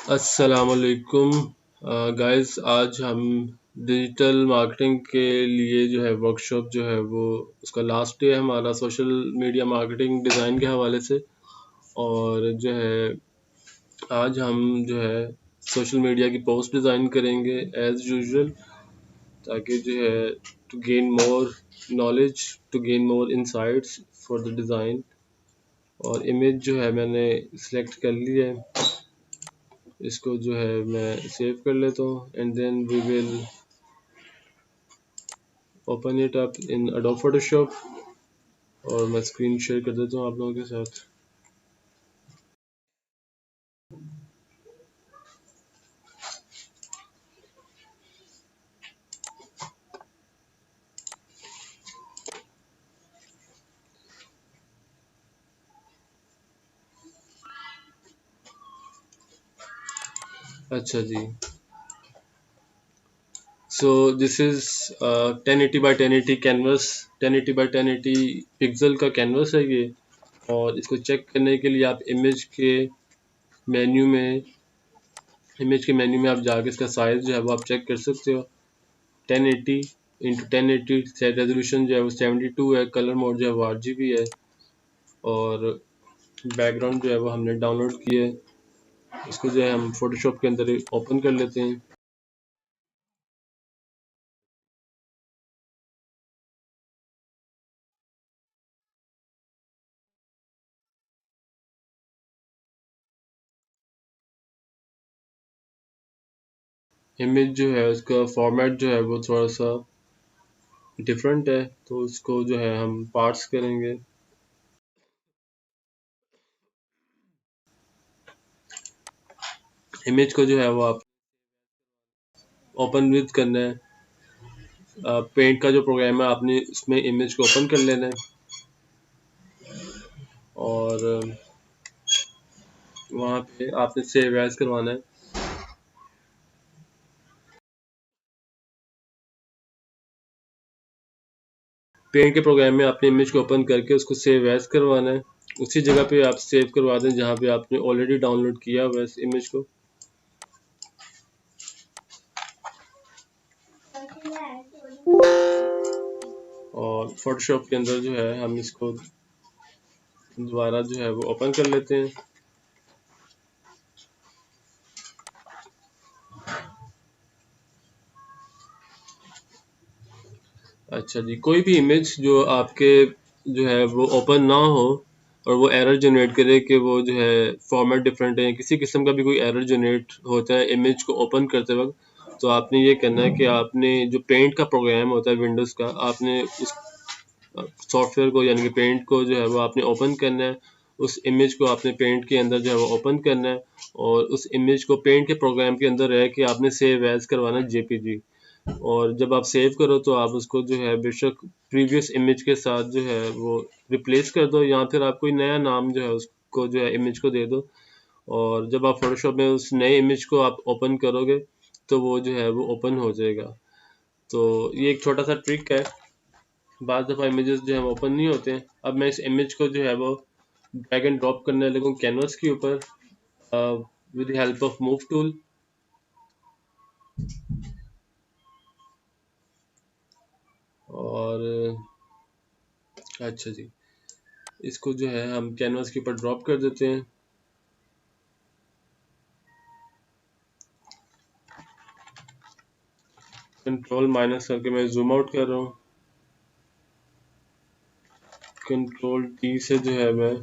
अस्सलामुअलैकुम गाइस। आज हम डिजिटल मार्केटिंग के लिए जो है वर्कशॉप जो है वो उसका लास्ट डे है हमारा सोशल मीडिया मार्केटिंग डिज़ाइन के हवाले से। और जो है आज हम जो है सोशल मीडिया की पोस्ट डिज़ाइन करेंगे एज़ यूजुअल, ताकि जो है to gain more knowledge, to gain more insights for the design. और इमेज जो है मैंने सिलेक्ट कर ली है, इसको जो है मैं सेव कर लेता हूँ and then we will open it up in Adobe Photoshop. और मैं स्क्रीन शेयर कर देता हूँ आप लोगों के साथ। अच्छा जी, so this is 1080 by 1080 canvas, 1080 by 1080 pixel का कैनवस है ये। और इसको चेक करने के लिए आप मेन्यू में इमेज के मेन्यू में आप जाके इसका साइज जो है वो आप चेक कर सकते हो। 1080 इंटू 1080 रेजोल्यूशन जो है वो 72 है, कलर मोड जो है वो RGB है। और बैकग्राउंड जो है वो हमने डाउनलोड किया है, इसको जो है हम फोटोशॉप के अंदर ओपन कर लेते हैं। इमेज जो है उसका फॉर्मेट जो है वो थोड़ा सा डिफरेंट है, तो उसको जो है हम पार्ट्स करेंगे। इमेज को जो है वो आप ओपन विद करना है। पेंट का जो प्रोग्राम है आपने इसमें इमेज को ओपन कर लेना है। और वहाँ पे आपने सेव एज करवाना है। पेंट के प्रोग्राम में आपने इमेज को ओपन करके उसको सेव एज करवाना है। उसी जगह पे आप सेव करवा दें जहाँ पे आपने ऑलरेडी डाउनलोड किया हुआ है इस इमेज को। और फोटोशॉप के अंदर जो है हम इसको दोबारा जो है वो ओपन कर लेते हैं। अच्छा जी, कोई भी इमेज जो आपके जो है वो ओपन ना हो और वो एरर जनरेट करे कि वो जो है फॉर्मेट डिफरेंट है, किसी किस्म का भी कोई एरर जनरेट होता है इमेज को ओपन करते वक्त, तो आपने ये करना है कि आपने जो पेंट का प्रोग्राम होता है विंडोज़ का, आपने उस सॉफ्टवेयर को यानी कि पेंट को जो है वो आपने ओपन करना है। उस इमेज को आपने पेंट के अंदर जो है वो ओपन करना है। और उस इमेज को पेंट के प्रोग्राम के अंदर रह के आपने सेव एज करवाना है JPG। और जब आप सेव करो तो आप उसको जो है बेशक प्रीवियस इमेज के साथ जो है वो रिप्लेस कर दो, या फिर आप कोई नया नाम जो है उसको जो है इमेज को दे दो। और जब आप फोटोशॉप में उस नए इमेज को आप ओपन करोगे तो वो जो है वो ओपन हो जाएगा। तो ये एक छोटा सा ट्रिक है। बाद दफ़ा इमेजेस जो है ओपन नहीं होते हैं। अब मैं इस इमेज को जो है वो ड्रैग एंड ड्रॉप करने लगूँ कैनवस के ऊपर with the help of move tool. और अच्छा जी, इसको जो है हम कैनवस के ऊपर ड्रॉप कर देते हैं। कंट्रोल माइनस करके मैं जूम आउट कर रहा हूँ। कंट्रोल T से जो है मैं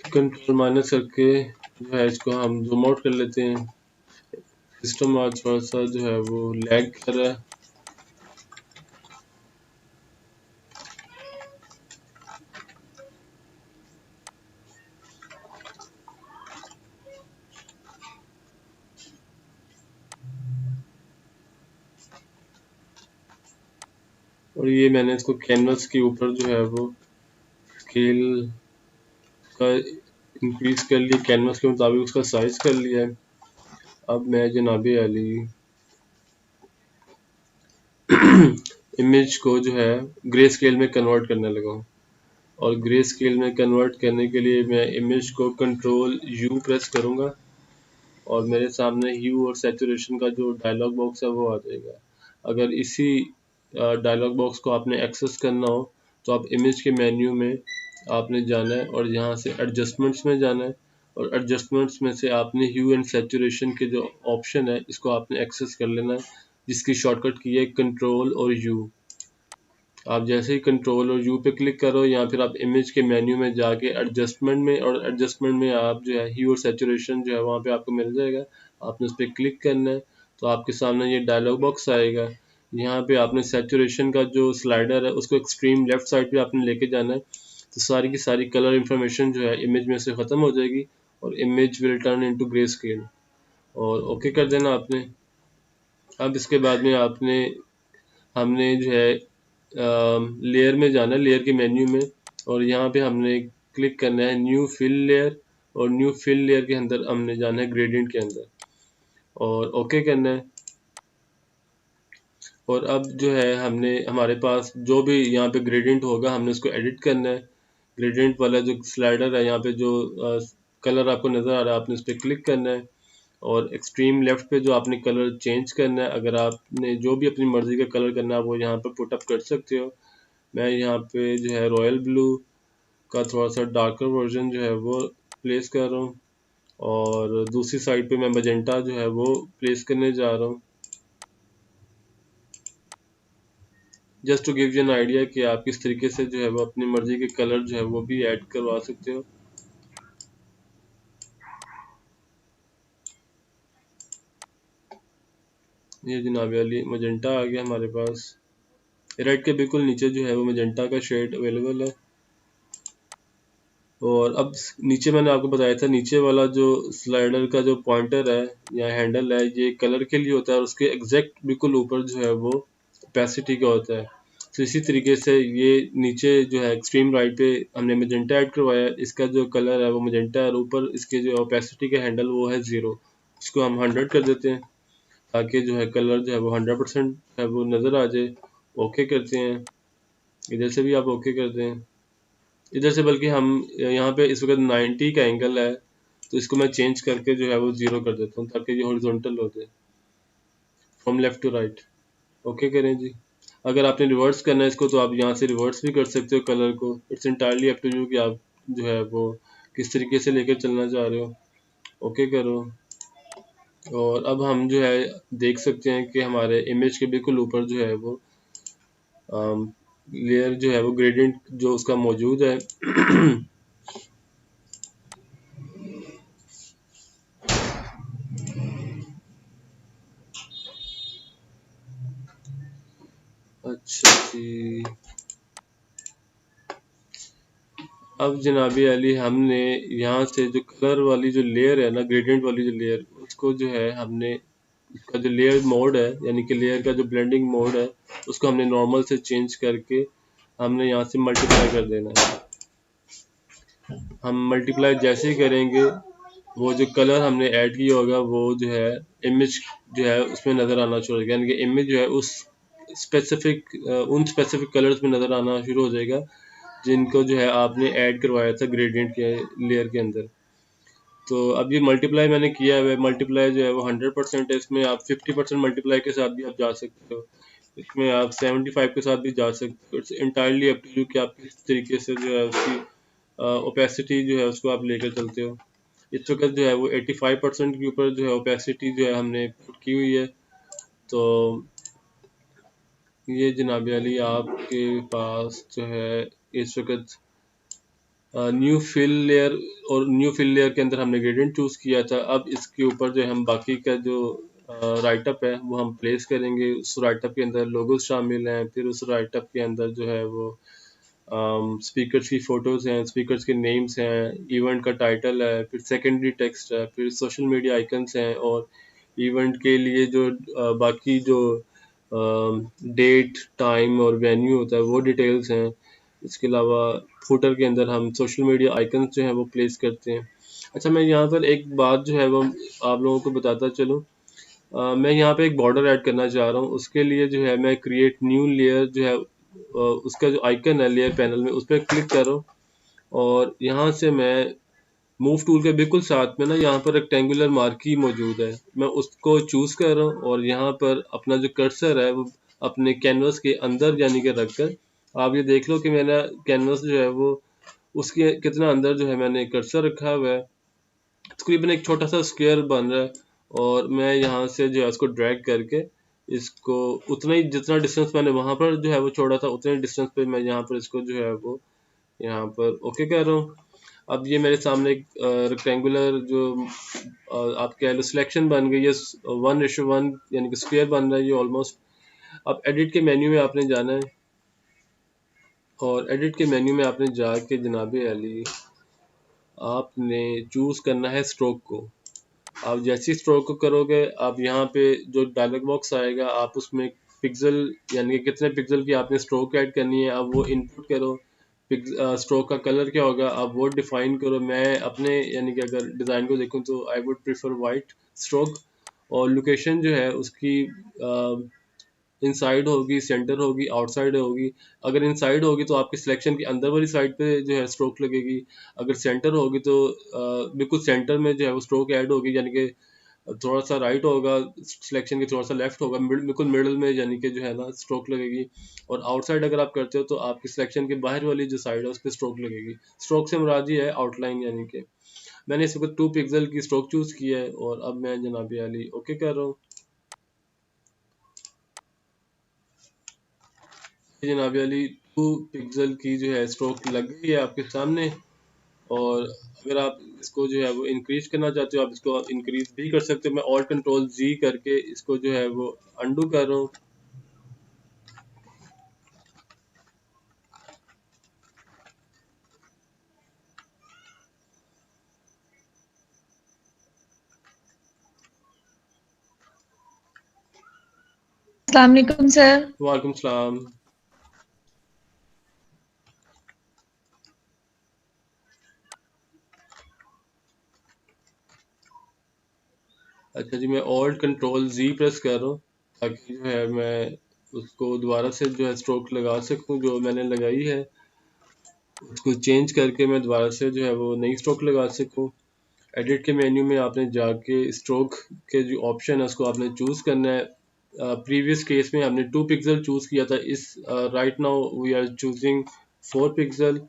कंट्रोल माइनस करके जो है इसको हम जूम आउट कर लेते हैं। सिस्टम आज थोड़ा सा जो है वो लैग कर रहा है। और ये मैंने इसको कैनवस के ऊपर जो है वो स्केल का इंक्रीज कर लिया, कैनवस के मुताबिक उसका साइज कर लिया है। अब मैं जनाबे अली इमेज को जो है ग्रे स्केल में कन्वर्ट करने लगा हूँ। और ग्रे स्केल में कन्वर्ट करने के लिए मैं इमेज को कंट्रोल यू प्रेस करूँगा और मेरे सामने ह्यू और सैचुरेशन का जो डायलॉग बॉक्स है वो आ जाएगा। अगर इसी डायलॉग बॉक्स को आपने एक्सेस करना हो तो आप इमेज के मेन्यू में आपने जाना है और यहाँ से एडजस्टमेंट्स में जाना है और एडजस्टमेंट्स में से आपने ह्यू एंड सैचुरेशन के जो ऑप्शन है इसको आपने एक्सेस कर लेना है, जिसकी शॉर्टकट की है कंट्रोल और यू। आप जैसे ही कंट्रोल और यू पे क्लिक करो या फिर आप इमेज के मेन्यू में जाके एडजस्टमेंट में, और एडजस्टमेंट में आप जो है ह्यू और सैचुरेशन जो है वहाँ पे आपको मिल जाएगा। आपने उस पर क्लिक करना है तो आपके सामने ये डायलॉग बॉक्स आएगा। यहाँ पे आपने सैचुरेशन का जो स्लाइडर है उसको एक्सट्रीम लेफ्ट साइड पे आपने लेके जाना है, तो सारी की सारी कलर इंफॉर्मेशन जो है इमेज में से ख़त्म हो जाएगी और image will turn into grey scale. और ओके कर देना आपने। अब इसके बाद में आपने हमने जो है लेयर में जाना है, लेयर के मेन्यू में, और यहाँ पे हमने क्लिक करना है न्यू फिल लेयर, और न्यू फिल लेयर के अंदर हमने जाना है ग्रेडियंट के अंदर और ओके करना है। और अब जो है हमने हमारे पास जो भी यहाँ पे ग्रेडियंट होगा हमने उसको एडिट करना है। ग्रेडियंट वाला जो स्लाइडर है यहाँ पे जो कलर आपको नज़र आ रहा है आपने उस पर क्लिक करना है और एक्सट्रीम लेफ्ट पे जो आपने कलर चेंज करना है, अगर आपने जो भी अपनी मर्ज़ी का कलर करना है वो यहाँ पर पुट अप कर सकते हो। मैं यहाँ पे जो है रॉयल ब्लू का थोड़ा सा डार्कर वर्जन जो है वो प्लेस कर रहा हूँ और दूसरी साइड पे मैं मजेंटा जो है वो प्लेस करने जा रहा हूँ, just to give you an idea कि आप किस तरीके से जो है वो अपनी मर्जी के कलर जो है वो भी ऐड करवा सकते हो। ये जनाब वाली मजेंटा आ गया हमारे पास। रेड के बिल्कुल नीचे जो है वो मजेंटा का शेड अवेलेबल है। और अब नीचे मैंने आपको बताया था नीचे वाला जो स्लाइडर का जो पॉइंटर है या हैंडल है ये कलर के लिए होता है और उसके एग्जैक्ट बिल्कुल ऊपर जो है वो ओपेसिटी का होता है। तो इसी तरीके से ये नीचे जो है एक्सट्रीम राइट पे हमने मजेंटा ऐड करवाया, इसका जो कलर है वो मजेंटा है और ऊपर इसके जो ओपेसिटी का हैंडल वो है 0, इसको हम 100 कर देते हैं ताकि जो है कलर जो है वो 100% है वो नज़र आ जाए। ओके करते हैं, इधर से भी आप ओके करते हैं, इधर से बल्कि हम यहाँ पे इस वक्त 90 का एंगल है तो इसको मैं चेंज करके जो है वो 0 कर देता हूँ ताकि ये हॉरिजॉन्टल हो जाए from left to right. Okay करें जी। अगर आपने रिवर्स करना है इसको तो आप यहाँ से रिवर्स भी कर सकते हो कलर को, it's entirely up to you कि आप जो है वो किस तरीके से लेकर चलना चाह रहे हो। ओके करो। और अब हम जो है देख सकते हैं कि हमारे इमेज के बिल्कुल ऊपर जो है वो लेयर जो है वो ग्रेडियंट जो उसका मौजूद है। अच्छा जी। अब जनाबी अली हमने यहाँ से जो कलर वाली जो लेयर है ना, ग्रेडियंट वाली जो लेयर, उसको जो है हमने उसका जो लेयर मोड है यानी कि लेयर का जो ब्लेंडिंग मोड है उसको हमने नॉर्मल से चेंज करके हमने यहाँ से मल्टीप्लाई कर देना है। हम मल्टीप्लाई जैसे ही करेंगे वो जो कलर हमने ऐड किया होगा वो जो है इमेज जो है उसमें नज़र आना शुरू हो जाएगा, यानी कि इमेज जो है उस स्पेसिफिक उन स्पेसिफिक कलर्स में नज़र आना शुरू हो जाएगा जिनको जो है आपने ऐड करवाया था ग्रेडियंट के लेयर के अंदर। तो अब ये मल्टीप्लाई मैंने किया है, मल्टीप्लाई जो है वो 100% है, इसमें आप 50% मल्टीप्लाई के साथ भी आप जा सकते हो, इसमें आप 75 के साथ भी जा सकते हो। It's entirely up to you कि आप किस तरीके से जो है उसकी ओपेसिटी जो है उसको आप लेकर चलते हो। इस वक्त जो है वो 85% के ऊपर जो है ओपेसिटी जो है हमने पुट की हुई है। तो ये जनाब अली आपके पास जो है इस वक्त न्यू फिल लेयर, और न्यू फिल लेयर के अंदर हमने ग्रेडियंट चूज़ किया था। अब इसके ऊपर जो हम बाकी का जो राइटअप है वो हम प्लेस करेंगे। उस राइटअप के अंदर लोगोस शामिल हैं, फिर उस राइटअप के अंदर जो है वो स्पीकर्स की फ़ोटोज़ हैं, स्पीकर्स के नेम्स हैं, इवेंट का टाइटल है, फिर सेकेंडरी टेक्स्ट है, फिर सोशल मीडिया आइकन्स हैं और इवेंट के लिए जो बाकी जो डेट, टाइम और वेन्यू होता है, वो डिटेल्स हैं। इसके अलावा फुटर के अंदर हम सोशल मीडिया आइकन्स जो है वो प्लेस करते हैं। अच्छा, मैं यहाँ पर एक बात जो है वो आप लोगों को बताता चलूँ। मैं यहाँ पे एक बॉर्डर ऐड करना चाह रहा हूँ। उसके लिए जो है मैं क्रिएट न्यू लेयर जो है उसका जो आइकन है लेयर पैनल में, उस पर क्लिक करो और यहाँ से मैं मूव टूल के बिल्कुल साथ में ना यहाँ पर रेक्टेंगुलर मार्की मौजूद है, मैं उसको चूज कर रहा हूँ और यहाँ पर अपना जो कर्सर है वो अपने कैनवस के अंदर यानी कि रखकर आप ये देख लो कि मेरा कैनवस जो है वो उसके कितना अंदर जो है मैंने कर्सर रखा हुआ है। तकरीबन एक छोटा सा स्क्वायर बन रहा है और मैं यहाँ से जो है उसको ड्रैग करके इसको उतना ही जितना डिस्टेंस मैंने वहां पर जो है वो छोड़ा था उतने डिस्टेंस पे मैं यहाँ पर इसको जो है वो यहाँ पर ओके कर रहा हूँ। अब ये मेरे सामने एक रेक्टेंगुलर जो आप कह लो सिलेक्शन बन गई है, 1:1 यानी कि स्क्वायर बन रहा है ये ऑलमोस्ट। अब एडिट के मेन्यू में आपने जाना है और एडिट के मेन्यू में आपने जाके जनाब अली आपने चूज करना है स्ट्रोक को। आप जैसे ही स्ट्रोक को करोगे आप यहाँ पे जो डायलॉग बॉक्स आएगा आप उसमें पिक्सल यानी कि कितने पिक्सल की आपने स्ट्रोक ऐड करनी है आप वो इनपुट करो। स्ट्रोक का कलर क्या होगा आप वो डिफाइन करो। मैं अपने यानी कि अगर डिज़ाइन को देखूँ तो I would prefer white stroke. और लोकेशन जो है उसकी इनसाइड होगी, सेंटर होगी, आउटसाइड होगी। अगर इनसाइड होगी तो आपके सिलेक्शन के अंदर वाली साइड पे जो है स्ट्रोक लगेगी। अगर सेंटर होगी तो बिल्कुल सेंटर में जो है वो स्ट्रोक ऐड होगी, यानी कि थोड़ा सा राइट होगा सिलेक्शन के, थोड़ा सा लेफ्ट होगा, बिल्कुल मिडल में यानी कि जो है ना स्ट्रोक लगेगी। और आउटसाइड अगर आप करते हो तो आपके सिलेक्शन के बाहर वाली जो साइड है उस पर स्ट्रोक लगेगी। स्ट्रोक से मुराद ये है आउटलाइन, यानी कि मैंने इस वक्त 2 पिक्सल की स्ट्रोक चूज की है और अब मैं जनाबी अली ओके कर रहा हूँ। जनाबी अली 2 पिक्सल की जो है स्ट्रोक लग गई है आपके सामने। और अगर आप इसको जो है वो इंक्रीज करना चाहते हो आप इसको इंक्रीज भी कर सकते हो। मैं ऑल्ट कंट्रोल जी करके इसको जो है वो अंडू कर रहा हूँ। अस्सलाम वालेकुम सर। वालेकुम सलाम। अच्छा जी, मैं ऑल्ट कंट्रोल जी प्रेस कर रहा हूँ ताकि जो है मैं उसको दोबारा से जो है स्ट्रोक लगा सकूँ जो मैंने लगाई है, उसको चेंज करके मैं दोबारा से जो है वो नई स्ट्रोक लगा सकूँ। एडिट के मेन्यू में आपने जाके स्ट्रोक के जो ऑप्शन है उसको आपने चूज करना है। प्रीवियस केस में हमने 2 पिक्सल चूज किया था, इस right now we are choosing 4 pixels.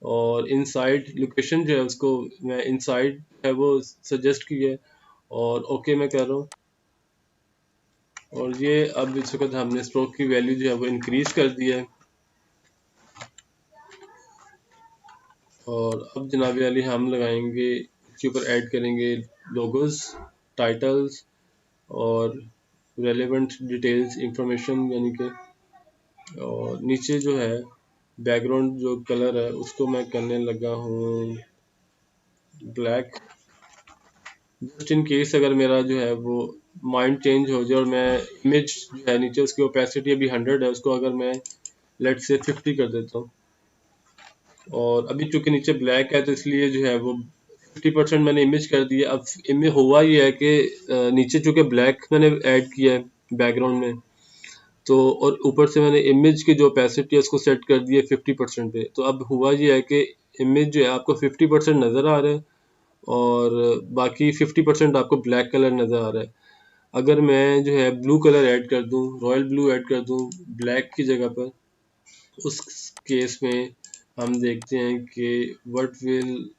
और इनसाइड लोकेशन जो है उसको मैं इनसाइड है वो सजेस्ट की है और ओके मैं कर रहा हूँ। और ये अब इस वक्त हमने स्ट्रोक की वैल्यू जो है वो इंक्रीज कर दी है। और अब जनाब अली हम लगाएंगे इसके ऊपर ऐड करेंगे लोगोस, टाइटल्स और रेलेवेंट डिटेल्स इंफॉर्मेशन, यानी कि और नीचे जो है बैकग्राउंड जो कलर है उसको मैं करने लगा हूँ ब्लैक। जस्ट इन केस अगर मेरा जो है वो माइंड चेंज हो जाए और मैं इमेज जो है नीचे उसकी ओपेसिटी अभी 100 है उसको अगर मैं लेट से 50 कर देता हूँ। और अभी चूंकि नीचे ब्लैक है तो इसलिए जो है वो 50% मैंने इमेज कर दिया। अब इमेज हुआ ये है कि नीचे चूंकि ब्लैक मैंने ऐड किया है बैकग्राउंड में, तो और ऊपर से मैंने इमेज की जो ओपेसिटी है उसको सेट कर दिया 50% पे। तो अब हुआ ये है कि इमेज जो है आपको 50% नज़र आ रहा है और बाकी 50% आपको ब्लैक कलर नज़र आ रहा है। अगर मैं जो है ब्लू कलर ऐड कर दूं, रॉयल ब्लू ऐड कर दूं ब्लैक की जगह पर, उस केस में हम देखते हैं कि व्हाट विल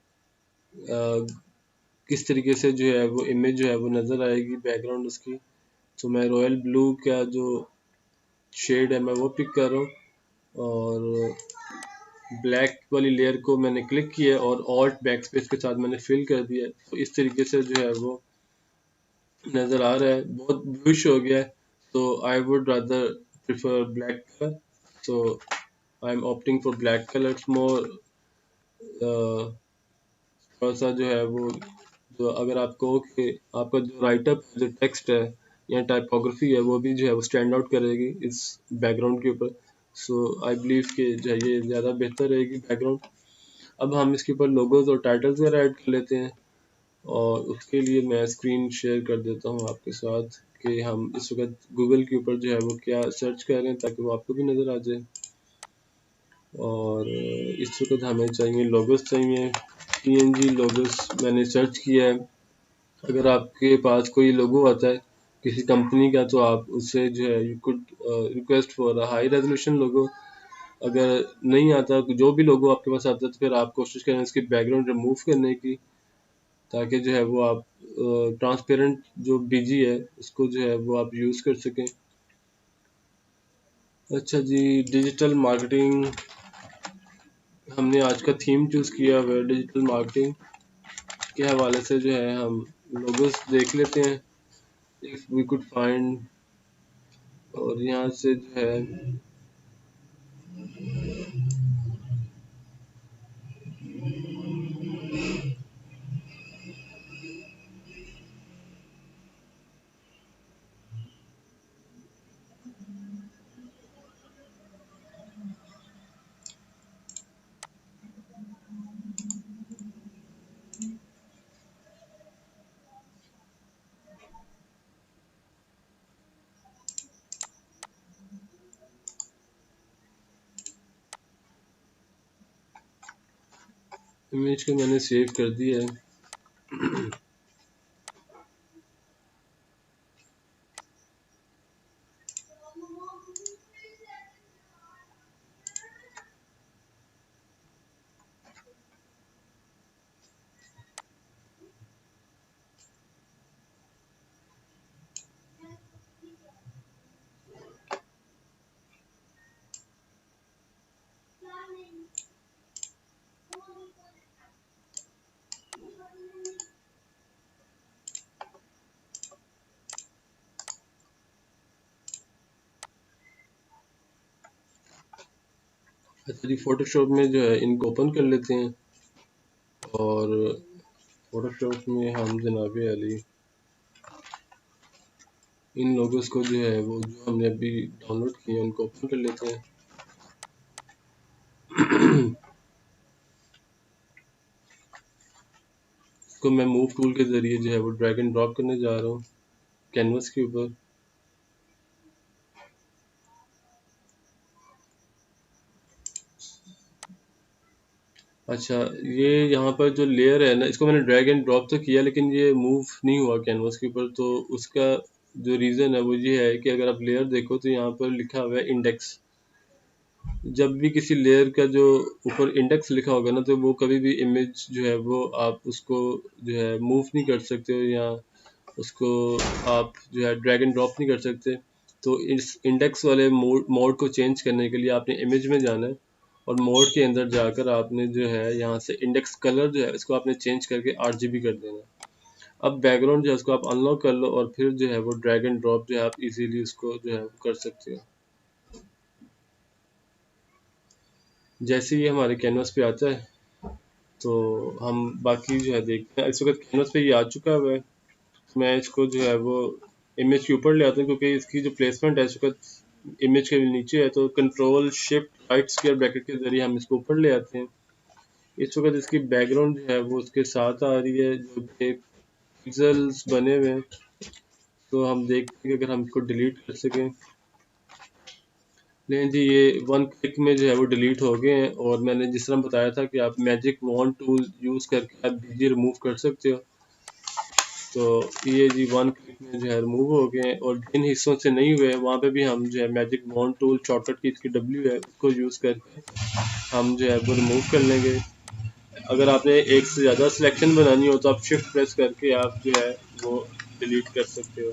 किस तरीके से जो है वो इमेज जो है वो नज़र आएगी बैकग्राउंड उसकी। तो मैं रॉयल ब्लू का जो शेड है मैं वो पिक कर रहा हूँ और ब्लैक वाली लेयर को मैंने क्लिक किया और ऑल्ट बैक स्पेस के साथ मैंने फिल कर दिया। तो इस तरीके से जो है वो नज़र आ रहा है, बहुत ब्लूइश हो गया है। तो I would rather prefer black colour, so I am opting for black colour more. थोड़ा सा जो है वो जो अगर आप कहो कि आपका जो राइटअप जो टेक्स्ट है या टाइपोग्राफी है वो भी जो है वो स्टैंड आउट करेगी इस बैकग्राउंड के ऊपर। सो आई बिलीव कि जो है ये ज़्यादा बेहतर रहेगी बैकग्राउंड। अब हम इसके ऊपर लोगोज और टाइटल्स वगैरह ऐड कर लेते हैं, और उसके लिए मैं स्क्रीन शेयर कर देता हूँ आपके साथ कि हम इस वक्त गूगल के ऊपर जो है वो क्या सर्च कर रहे हैं, ताकि वो आपको भी नज़र आ जाए। और इस वक्त हमें चाहिए लोगोस, चाहिए पीएनजी लोगोस मैंने सर्च किया है। अगर आपके पास कोई लोगो आता है किसी कंपनी का, तो आप उससे जो है you could request for a high resolution logo. अगर नहीं आता, जो भी लोगो आपके पास आता है, तो फिर आप कोशिश करें इसकी बैकग्राउंड रिमूव करने की, ताकि जो है वो आप ट्रांसपेरेंट जो बीजी है उसको जो है वो आप यूज़ कर सकें। अच्छा जी, डिजिटल मार्केटिंग हमने आज का थीम चूज़ किया हुआ है। डिजिटल मार्केटिंग के हवाले से जो है हम लोगोस देख लेते हैं, इफ वी कुड फाइंड। और यहाँ से जो है इमेज को मैंने सेव कर दिया है। अच्छा जी, फोटोशॉप में जो है इनको ओपन कर लेते हैं, और फोटोशॉप में हम जनाब अली इन लोगोस को जो है वो जो हमने अभी डाउनलोड किए हैं उनको ओपन कर लेते हैं। इसको मैं मूव टूल के ज़रिए जो है वो ड्रैग एंड ड्रॉप करने जा रहा हूँ कैनवस के ऊपर। अच्छा, ये यहाँ पर जो लेयर है ना, इसको मैंने ड्रैग एंड ड्रॉप तो किया, लेकिन ये मूव नहीं हुआ कैनवस के ऊपर। तो उसका जो रीज़न है वो ये है कि अगर आप लेयर देखो तो यहाँ पर लिखा हुआ है इंडेक्स। जब भी किसी लेयर का जो ऊपर इंडेक्स लिखा होगा ना, तो वो कभी भी इमेज जो है वो आप उसको जो है मूव नहीं कर सकते हो, या उसको आप जो है ड्रैग एंड ड्रॉप नहीं कर सकते। तो इस इंडेक्स वाले मोड को चेंज करने के लिए आपने इमेज में जाना है, और मोड के अंदर जाकर आपने जो है यहाँ से इंडेक्स कलर जो है इसको आपने चेंज करके RGB कर देना है। अब बैकग्राउंड जो है उसको आप अनलॉक कर लो, और फिर जो है वो ड्रैग एंड ड्रॉप जो है आप इजीली उसको जो है कर सकते हो। जैसे ही हमारे कैनवस पे आता है, तो हम बाकी जो है देखते हैं। इस वक्त कैनवस पे ये आ चुका हुआ है। मैं इसको जो है वो इमेज के ऊपर ले आता हूँ, क्योंकि इसकी जो प्लेसमेंट है इस वक्त इमेज के नीचे है। तो control shift right square bracket के जरिए हम इसको ऊपर ले आते हैं। इस वक्त इसकी बैकग्राउंड जो है वो उसके साथ आ रही है, जो कि पिक्सेल्स बने हुए हैं। तो हम देखते हैं कि अगर हम इसको डिलीट कर सकें। लेकिन जी ये वन क्लिक में जो है वो डिलीट हो गए हैं, और मैंने जिस तरह बताया था कि आप मैजिक वॉन्ड टूल यूज़ करके आप बीजी रिमूव कर सकते हो। तो ये जी वन क्लिक में जो है रिमूव हो गए हैं, और जिन हिस्सों से नहीं हुए वहाँ पे भी हम जो है मैजिक वॉन्ड टूल शॉर्टकट की इसकी W है उसको यूज़ करके हम जो है वो रिमूव कर लेंगे। अगर आपने एक से ज़्यादा सिलेक्शन बनानी हो, तो आप शिफ्ट प्रेस करके आप जो है वो डिलीट कर सकते हो।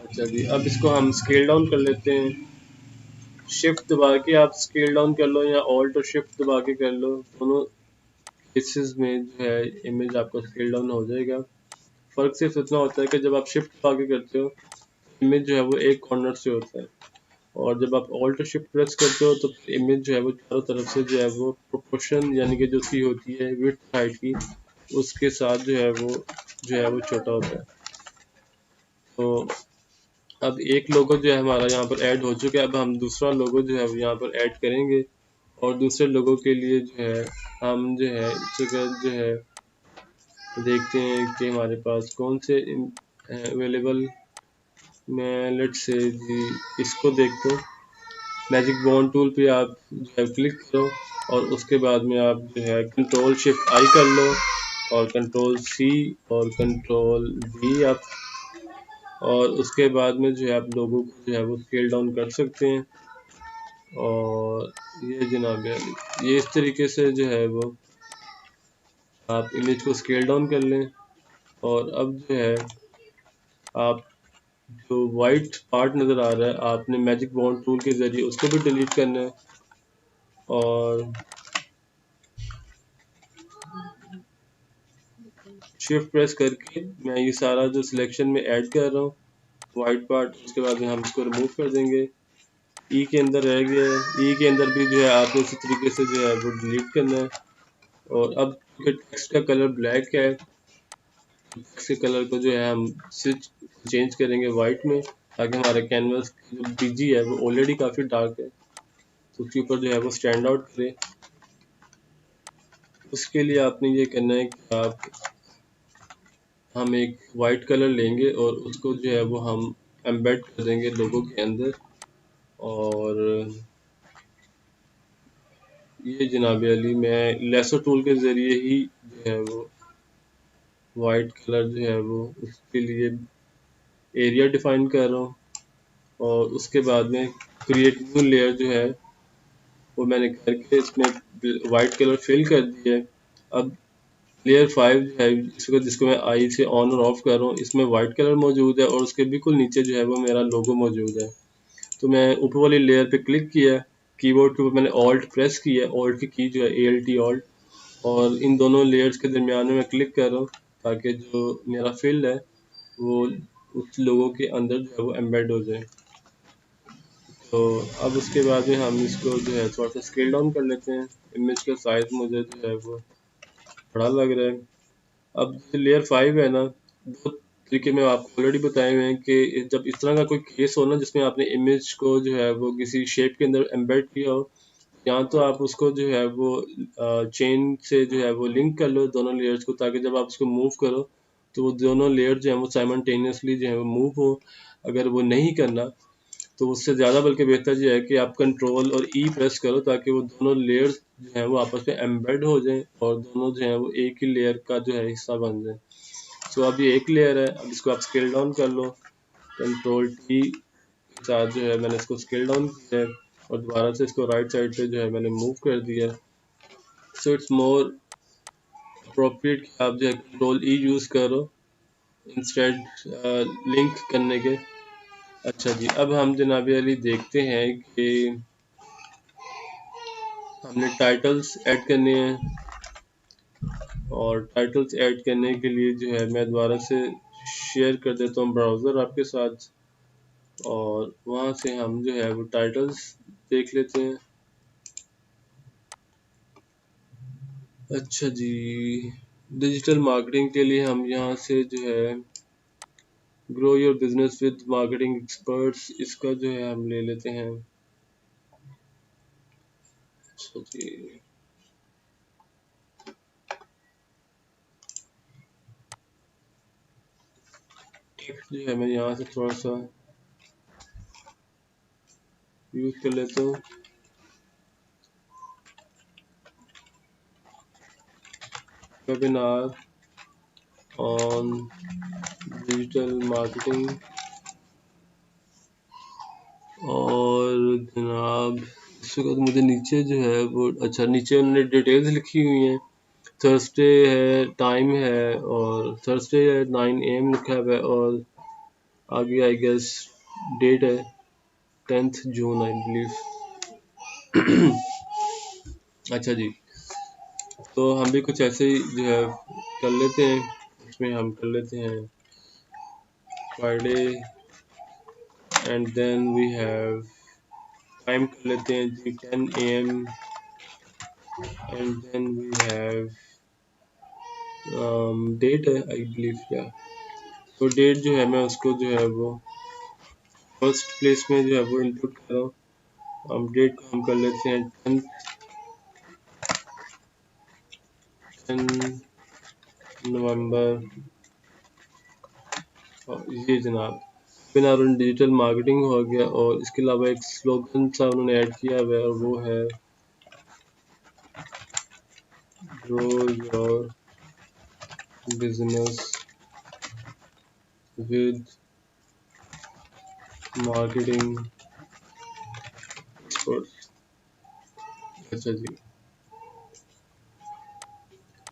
अच्छा जी, अब इसको हम स्केल डाउन कर लेते हैं। शिफ्ट दबा के आप स्केल डाउन कर लो, या ऑल्ट और शिफ्ट दबा के कर लो, दोनों केसेस में जो है इमेज आपका स्केल डाउन हो जाएगा। फ़र्क सिर्फ इतना होता है कि जब आप शिफ्ट दबा के करते हो, इमेज जो है वो एक कॉर्नर से होता है, और जब आप ऑल्ट शिफ्ट प्रेस करते हो तो इमेज जो है वो चारों तरफ से जो है वो प्रोपोर्शन यानी कि जो उसकी होती है विड्थ हाइट की उसके साथ जो है वो छोटा होता है। तो अब एक लोगो जो है हमारा यहाँ पर ऐड हो चुका है। अब हम दूसरा लोगो जो है वो यहाँ पर ऐड करेंगे और दूसरे लोगों के लिए जो है हम जो है इस जगह जो है देखते हैं कि हमारे पास कौन से अवेलेबल। मैं लेट्स से जी इसको देखते हैं। मैजिक बॉन्ड टूल पे आप जो है क्लिक करो और उसके बाद में आप जो है कंट्रोल शिफ्ट आई कर लो और कंट्रोल सी और कंट्रोल वी आप, और उसके बाद में जो है आप लोगों को जो है वो स्केल डाउन कर सकते हैं। और ये जनाब ये इस तरीके से जो है वो आप इमेज को स्केल डाउन कर लें। और अब जो है आप जो वाइट पार्ट नज़र आ रहा है आपने मैजिक बॉन्ड टूल के ज़रिए उसको भी डिलीट करना है। और शिफ्ट प्रेस करके मैं ये सारा जो सिलेक्शन में ऐड कर रहा हूँ वाइट पार्ट, उसके बाद में हम इसको रिमूव कर देंगे। ई के अंदर रह गया है, ई के अंदर भी जो है आपको इसी तरीके से जो है वो डिलीट करना है। और अब टेक्स्ट का कलर ब्लैक है, टेक्स्ट के कलर को जो है हम स्विच चेंज करेंगे वाइट में ताकि हमारे कैनवस की जो बीजी है वो ऑलरेडी काफ़ी डार्क है तो उसके ऊपर जो है वो स्टैंड आउट करे। उसके लिए आपने ये करना है कि हम एक वाइट कलर लेंगे और उसको जो है वो हम एम्बेड कर देंगे लोगों के अंदर। और ये जनाब अली मैं लेसो टूल के ज़रिए ही जो है वो वाइट कलर जो है वो उसके लिए एरिया डिफाइन कर रहा हूँ। और उसके बाद में क्रिएट न्यू लेयर जो है वो मैंने करके इसमें वाइट कलर फिल कर दिया है। अब लेयर 5 जो है जिसको मैं आई से ऑन और ऑफ कर रहा हूँ इसमें वाइट कलर मौजूद है और उसके बिल्कुल नीचे जो है वो मेरा लोगो मौजूद है। तो मैं ऊपर वाली लेयर पे क्लिक किया, कीबोर्ड के ऊपर मैंने ऑल्ट प्रेस किया, ऑल्ट की जो है ALT ऑल्ट, और इन दोनों लेयर्स के दरमियान में मैं क्लिक कर रहा हूँ ताकि जो मेरा फिल है वो उस लोगों के अंदर जो है वो एम्बेड हो जाए। तो अब उसके बाद में हम इसको जो है थोड़ा सा स्केल डाउन कर लेते हैं। इमेज का साइज मुझे जो है वो बड़ा लग रहा है। अब लेयर 5 है ना, दो तरीके में आपको ऑलरेडी बताए हुए हैं कि जब इस तरह का कोई केस हो ना जिसमें आपने इमेज को जो है वो किसी शेप के अंदर एम्बेड किया हो, या तो आप उसको जो है वो चेन से जो है वो लिंक कर लो दोनों लेयर्स को ताकि जब आप उसको मूव करो तो वो दोनों लेयर जो है वो साइमल्टेनियसली जो है वो मूव हो। अगर वो नहीं करना तो उससे ज़्यादा बल्कि बेहतर ये है कि आप कंट्रोल और ई प्रेस करो ताकि वो दोनों लेयर्स जो है वो आपस में एम्बेड हो जाएं और दोनों जो है वो एक ही लेयर का जो है हिस्सा बन जाए। सो अब ये एक लेयर है, अब इसको आप स्केल डाउन कर लो। कंट्रोल टी के साथ जो है मैंने इसको स्केल डाउन किया है और दोबारा से इसको राइट साइड पे जो है मैंने मूव कर दिया। सो इट्स मोर अप्रोप्रिएट कि आप जो है कंट्रोल ई यूज़ करो इंस्टेड लिंक करने के। अच्छा जी, अब हम जनाब अली देखते हैं कि हमने टाइटल्स ऐड करने हैं। और टाइटल्स ऐड करने के लिए जो है मैं दोबारा से शेयर कर देता हूँ ब्राउज़र आपके साथ और वहाँ से हम जो है वो टाइटल्स देख लेते हैं। अच्छा जी, डिजिटल मार्केटिंग के लिए हम यहाँ से जो है grow your business with marketing experts इसका जो है हम ले लेते हैं। अच्छा जी, टेक्स्ट जो है मैं यहाँ से थोड़ा सा यूज़ कर लेता हूँ। वेबिनार ऑन डिजिटल मार्केटिंग, और जनाब इसके बाद मुझे नीचे जो है वो अच्छा नीचे उन्होंने डिटेल्स लिखी हुई हैं। थर्सडे है, टाइम है और थर्सडे है 9 AM लिखा हुआ है और आगे आई गेस डेट है 10th जून आई बिलीव। अच्छा जी, तो हम भी कुछ ऐसे ही जो है कर लेते हैं। इसमें हम कर लेते हैं Friday and then we have time कर लेते हैं जी 10 AM and then we have date है आई बिलीव या तो डेट जो है मैं उसको जो है वो फर्स्ट प्लेस में जो है वो इनपुट कर रहा हूँ। हम डेट को हम कर लेते हैं 10 नवंबर। और ये जनाब वेबिनार ऑन डिजिटल मार्केटिंग हो गया और इसके अलावा एक स्लोगन सा उन्होंने ऐड किया हुआ है और वो है grow your business with marketing expert. अच्छा जी,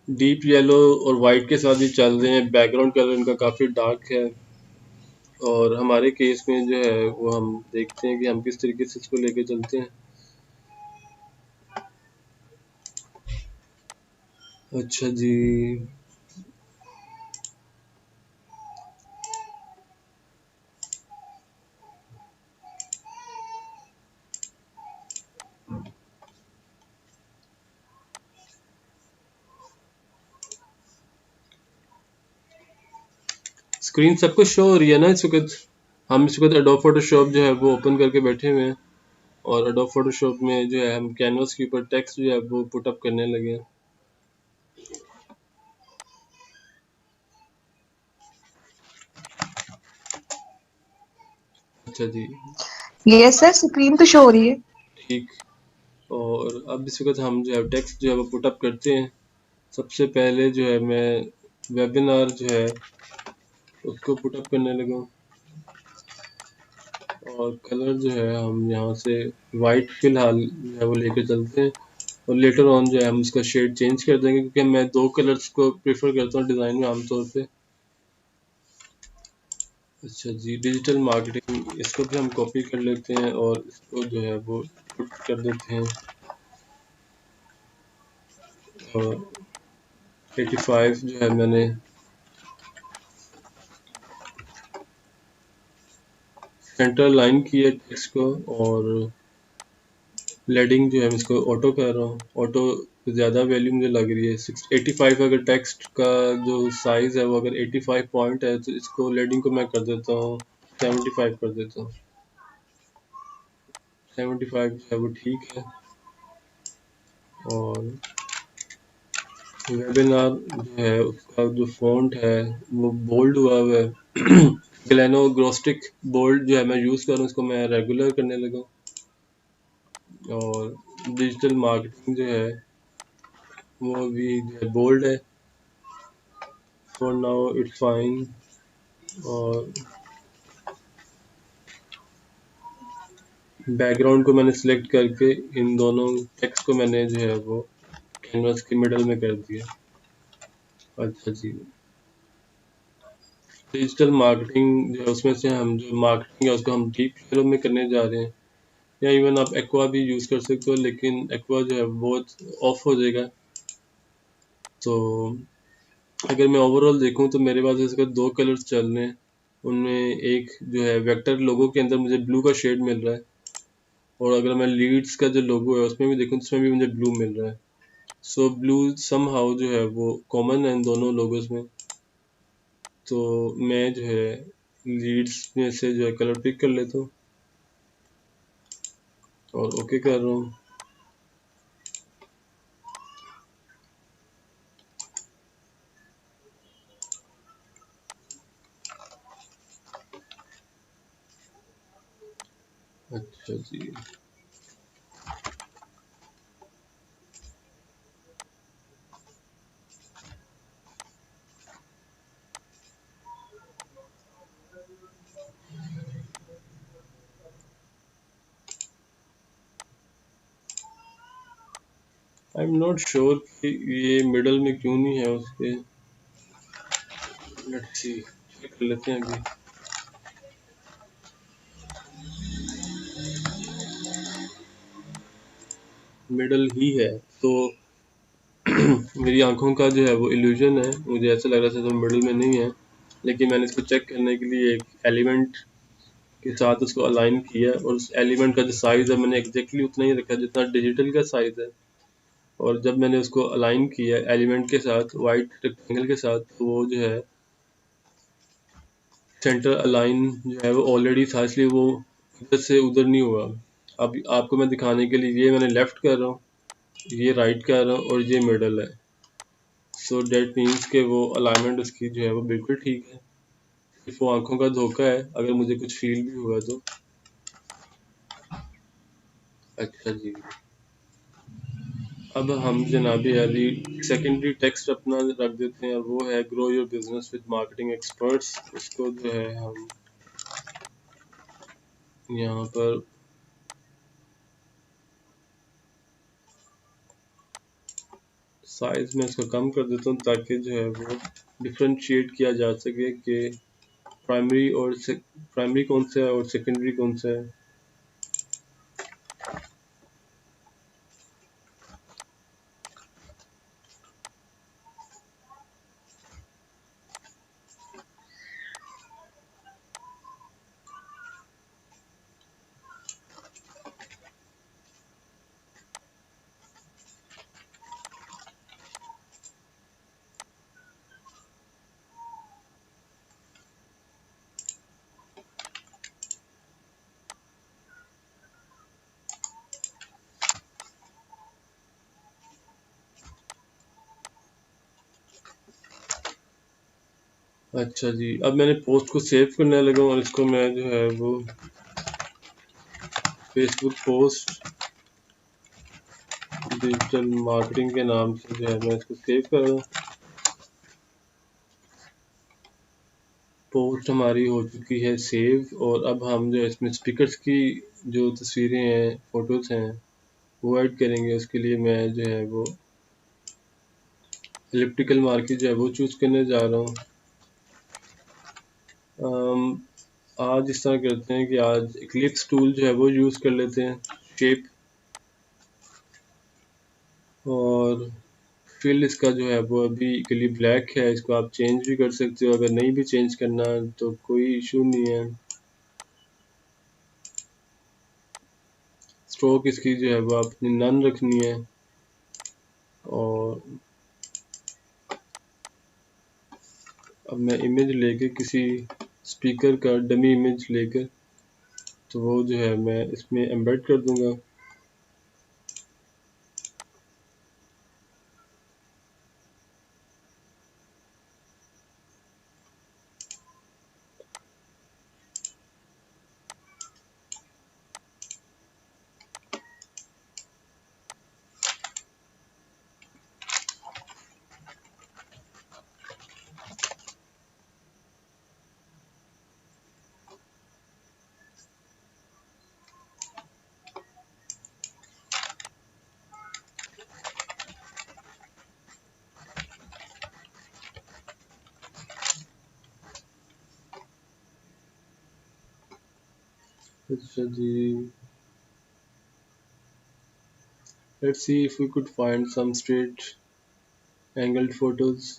डीप येलो और वाइट के साथ ही चल रहे हैं, बैकग्राउंड कलर इनका काफ़ी डार्क है और हमारे केस में जो है वो हम देखते हैं कि हम किस तरीके से इसको लेके चलते हैं। अच्छा जी, स्क्रीन सब कुछ शो हो रही है ना इस वक्त? हम इस वक्त एडोब फोटोशॉप जो है वो ओपन करके बैठे हुए हैं और एडोब फोटोशॉप में जो है हम कैनवस के ऊपर टेक्स्ट जो है वो पुट अप करने लगे हैं। अच्छा जी, यस सर, स्क्रीन तो शो हो रही है। ठीक। और अब इस वक्त हम जो है टेक्स्ट जो है वो पुट अप करते हैं। सबसे पहले जो है मैं वेबिनार जो है उसको पुट अप करने लगा और कलर जो है हम यहाँ से वाइट फिलहाल जो है वो लेके चलते हैं और लेटर ऑन जो है हम इसका शेड चेंज कर देंगे क्योंकि मैं दो कलर्स को प्रेफर करता हूँ डिज़ाइन में आमतौर पे। अच्छा जी, डिजिटल मार्केटिंग इसको भी हम कॉपी कर लेते हैं और इसको जो है वो पुट कर देते हैं और 85 जो है मैंने सेंटर लाइन की है टेक्स्ट को और लेडिंग जो है मैं इसको ऑटो कर रहा हूँ। ऑटो ज़्यादा वैल्यू मुझे लग रही है 85 अगर टेक्स्ट का जो साइज़ है वो अगर 85 पॉइंट है तो इसको लेडिंग को मैं कर देता हूँ 75 कर देता हूँ। 75 जो है वो ठीक है और वेबिनार जो है उसका जो फॉन्ट है वो बोल्ड हुआ हुआ है ग्लेनो ग्रोस्टिक बोल्ड जो है मैं यूज़ कर रहा हूँ, इसको मैं रेगुलर करने लगा और डिजिटल मार्केटिंग जो है वो भी जो है बोल्ड है। फॉर नाउ इट्स फाइन और बैकग्राउंड को मैंने सिलेक्ट करके इन दोनों टेक्स्ट को मैंने जो है वो कैनवस के मिडल में कर दिया। अच्छा जी, डिजिटल मार्केटिंग जो है उसमें से हम जो मार्केटिंग है उसको हम डीप येलो में करने जा रहे हैं या इवन आप एक्वा भी यूज़ कर सकते हो लेकिन एक्वा जो है बहुत ऑफ हो जाएगा। तो अगर मैं ओवरऑल देखूं तो मेरे पास इसके दो कलर्स चल रहे हैं, उनमें एक जो है वेक्टर लोगो के अंदर मुझे ब्लू का शेड मिल रहा है और अगर मैं लीड्स का जो लोगो है उसमें भी देखूं तो उसमें भी मुझे ब्लू मिल रहा है। सो ब्लू समहाउ जो है वो कॉमन है इन दोनों लोगोस में। तो मैं जो है लीड्स में से जो है कलर पिक कर लेता हूँ और ओके कर रहा हूँ। अच्छा जी, आई एम नॉट श्योर कि ये मिडल में क्यों नहीं है उसके। लेट्स सी, चेक कर लेते हैं अभी। मिडल ही है तो मेरी आंखों का जो है वो इल्यूजन है, मुझे ऐसा लग रहा था तो मिडल में नहीं है लेकिन मैंने इसको चेक करने के लिए एक एलिमेंट के साथ उसको अलाइन किया और उस एलिमेंट का जो साइज़ है मैंने एग्जैक्टली उतना ही रखा जितना डिजिटल का साइज़ है। और जब मैंने उसको अलाइन किया एलिमेंट के साथ वाइट रेक्टेंगल के साथ, तो वो जो है सेंटर अलाइन जो है वो ऑलरेडी था, इसलिए वो इधर से उधर नहीं हुआ। अब आपको मैं दिखाने के लिए ये मैंने लेफ्ट कर रहा हूँ, ये राइट कर रहा हूँ और ये मिडल है। सो डेट मीन्स के वो अलाइनमेंट उसकी जो है वो बिल्कुल ठीक है। सिर्फ वो आंखों का धोखा है अगर मुझे कुछ फील भी हुआ तो। अच्छा जी, अब हम जनाबी अली सेकेंडरी टेक्स्ट अपना रख देते हैं, वो है grow your business with marketing experts. उसको जो है हम यहाँ पर साइज में इसको कम कर देता हूँ ताकि जो है वो डिफ्रेंशिएट किया जा सके कि प्राइमरी कौन सा है और सेकेंडरी कौन सा है। अच्छा जी, अब मैंने पोस्ट को सेव करने लगा और इसको मैं जो है वो फेसबुक पोस्ट डिजिटल मार्केटिंग के नाम से जो है मैं इसको सेव कर रहा हूँ। पोस्ट हमारी हो चुकी है सेव, और अब हम जो है इसमें स्पीकर्स की जो तस्वीरें हैं, फोटोज हैं, वो ऐड करेंगे। उसके लिए मैं जो है वो एलिप्टिकल मार्केट जो है वो चूज करने जा रहा हूँ। आज इस तरह करते हैं कि आज इक्लिप्स टूल जो है वो यूज़ कर लेते हैं, शेप और फिल इसका जो है वो अभी के लिए ब्लैक है, इसको आप चेंज भी कर सकते हो। अगर नहीं भी चेंज करना तो कोई इशू नहीं है। स्ट्रोक इसकी जो है वो आपने नन रखनी है। और अब मैं इमेज लेके किसी स्पीकर का डमी इमेज लेकर तो वो जो है मैं इसमें एम्बेड कर दूंगा। अच्छा जी, let's see if we could find some straight angled photos.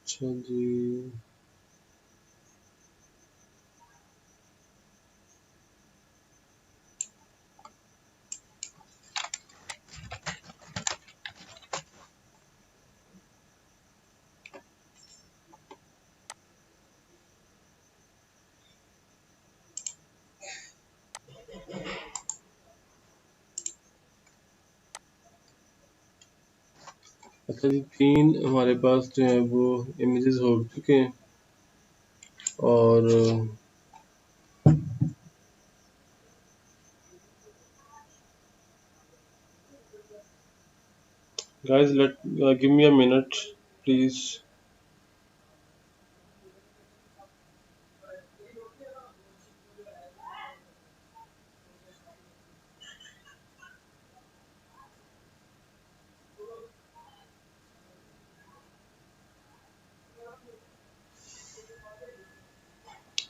अच्छा जी, अच्छा जी, 3 हमारे पास जो है वो इमेजेस हो चुके हैं। और guys, let give me a minute, please.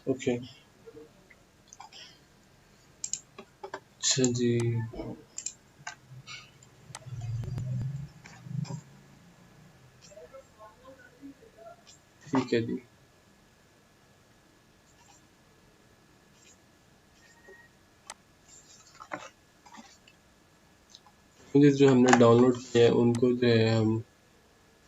Okay, अच्छा जी, ठीक है जी। मुझे जो हमने डाउनलोड किया है उनको जो है हम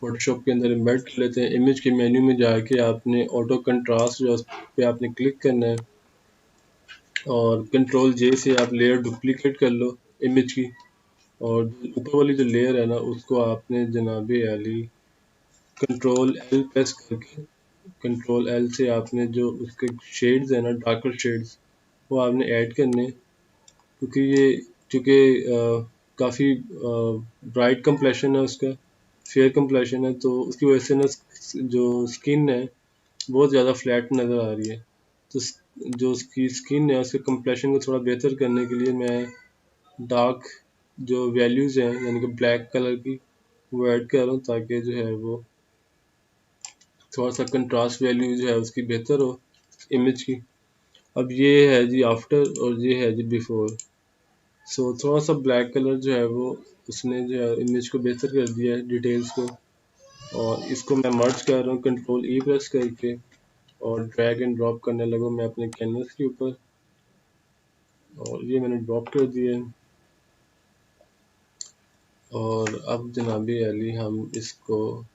फोटोशॉप के अंदर एम्बेड कर लेते हैं। इमेज के मेन्यू में जाके आपने ऑटो कंट्रास्ट जो है, उस पे आपने क्लिक करना है और कंट्रोल जे से आप लेयर डुप्लीकेट कर लो इमेज की। और ऊपर वाली जो लेयर है ना, उसको आपने जनाबे आली कंट्रोल एल प्रेस करके, कंट्रोल एल से आपने जो उसके शेड्स है ना, डार्कर शेड्स, वो आपने ऐड करने। क्योंकि ये चूँकि काफ़ी ब्राइट कंप्लेशन है उसका, फेयर कंप्लेशन है, तो उसकी वजह से ना जो स्किन है बहुत ज़्यादा फ्लैट नज़र आ रही है। तो जो उसकी स्किन है उसके कंप्लेशन को थोड़ा बेहतर करने के लिए मैं डार्क जो वैल्यूज़ हैं यानी कि ब्लैक कलर की, वो ऐड कर रहा हूँ ताकि जो है वो थोड़ा सा कंट्रास्ट वैल्यू जो है उसकी बेहतर हो इमेज की। अब ये है जी आफ्टर और ये है जी बिफोर। सो थोड़ा सा ब्लैक कलर जो है वो उसने जो है इमेज को बेहतर कर दिया है, डिटेल्स को। और इसको मैं मर्ज कर रहा हूँ कंट्रोल ई प्रेस करके और ड्रैग एंड ड्रॉप करने लगा मैं अपने कैनवस के ऊपर, और ये मैंने ड्रॉप कर दिया है। और अब जनाबी अली हम इसको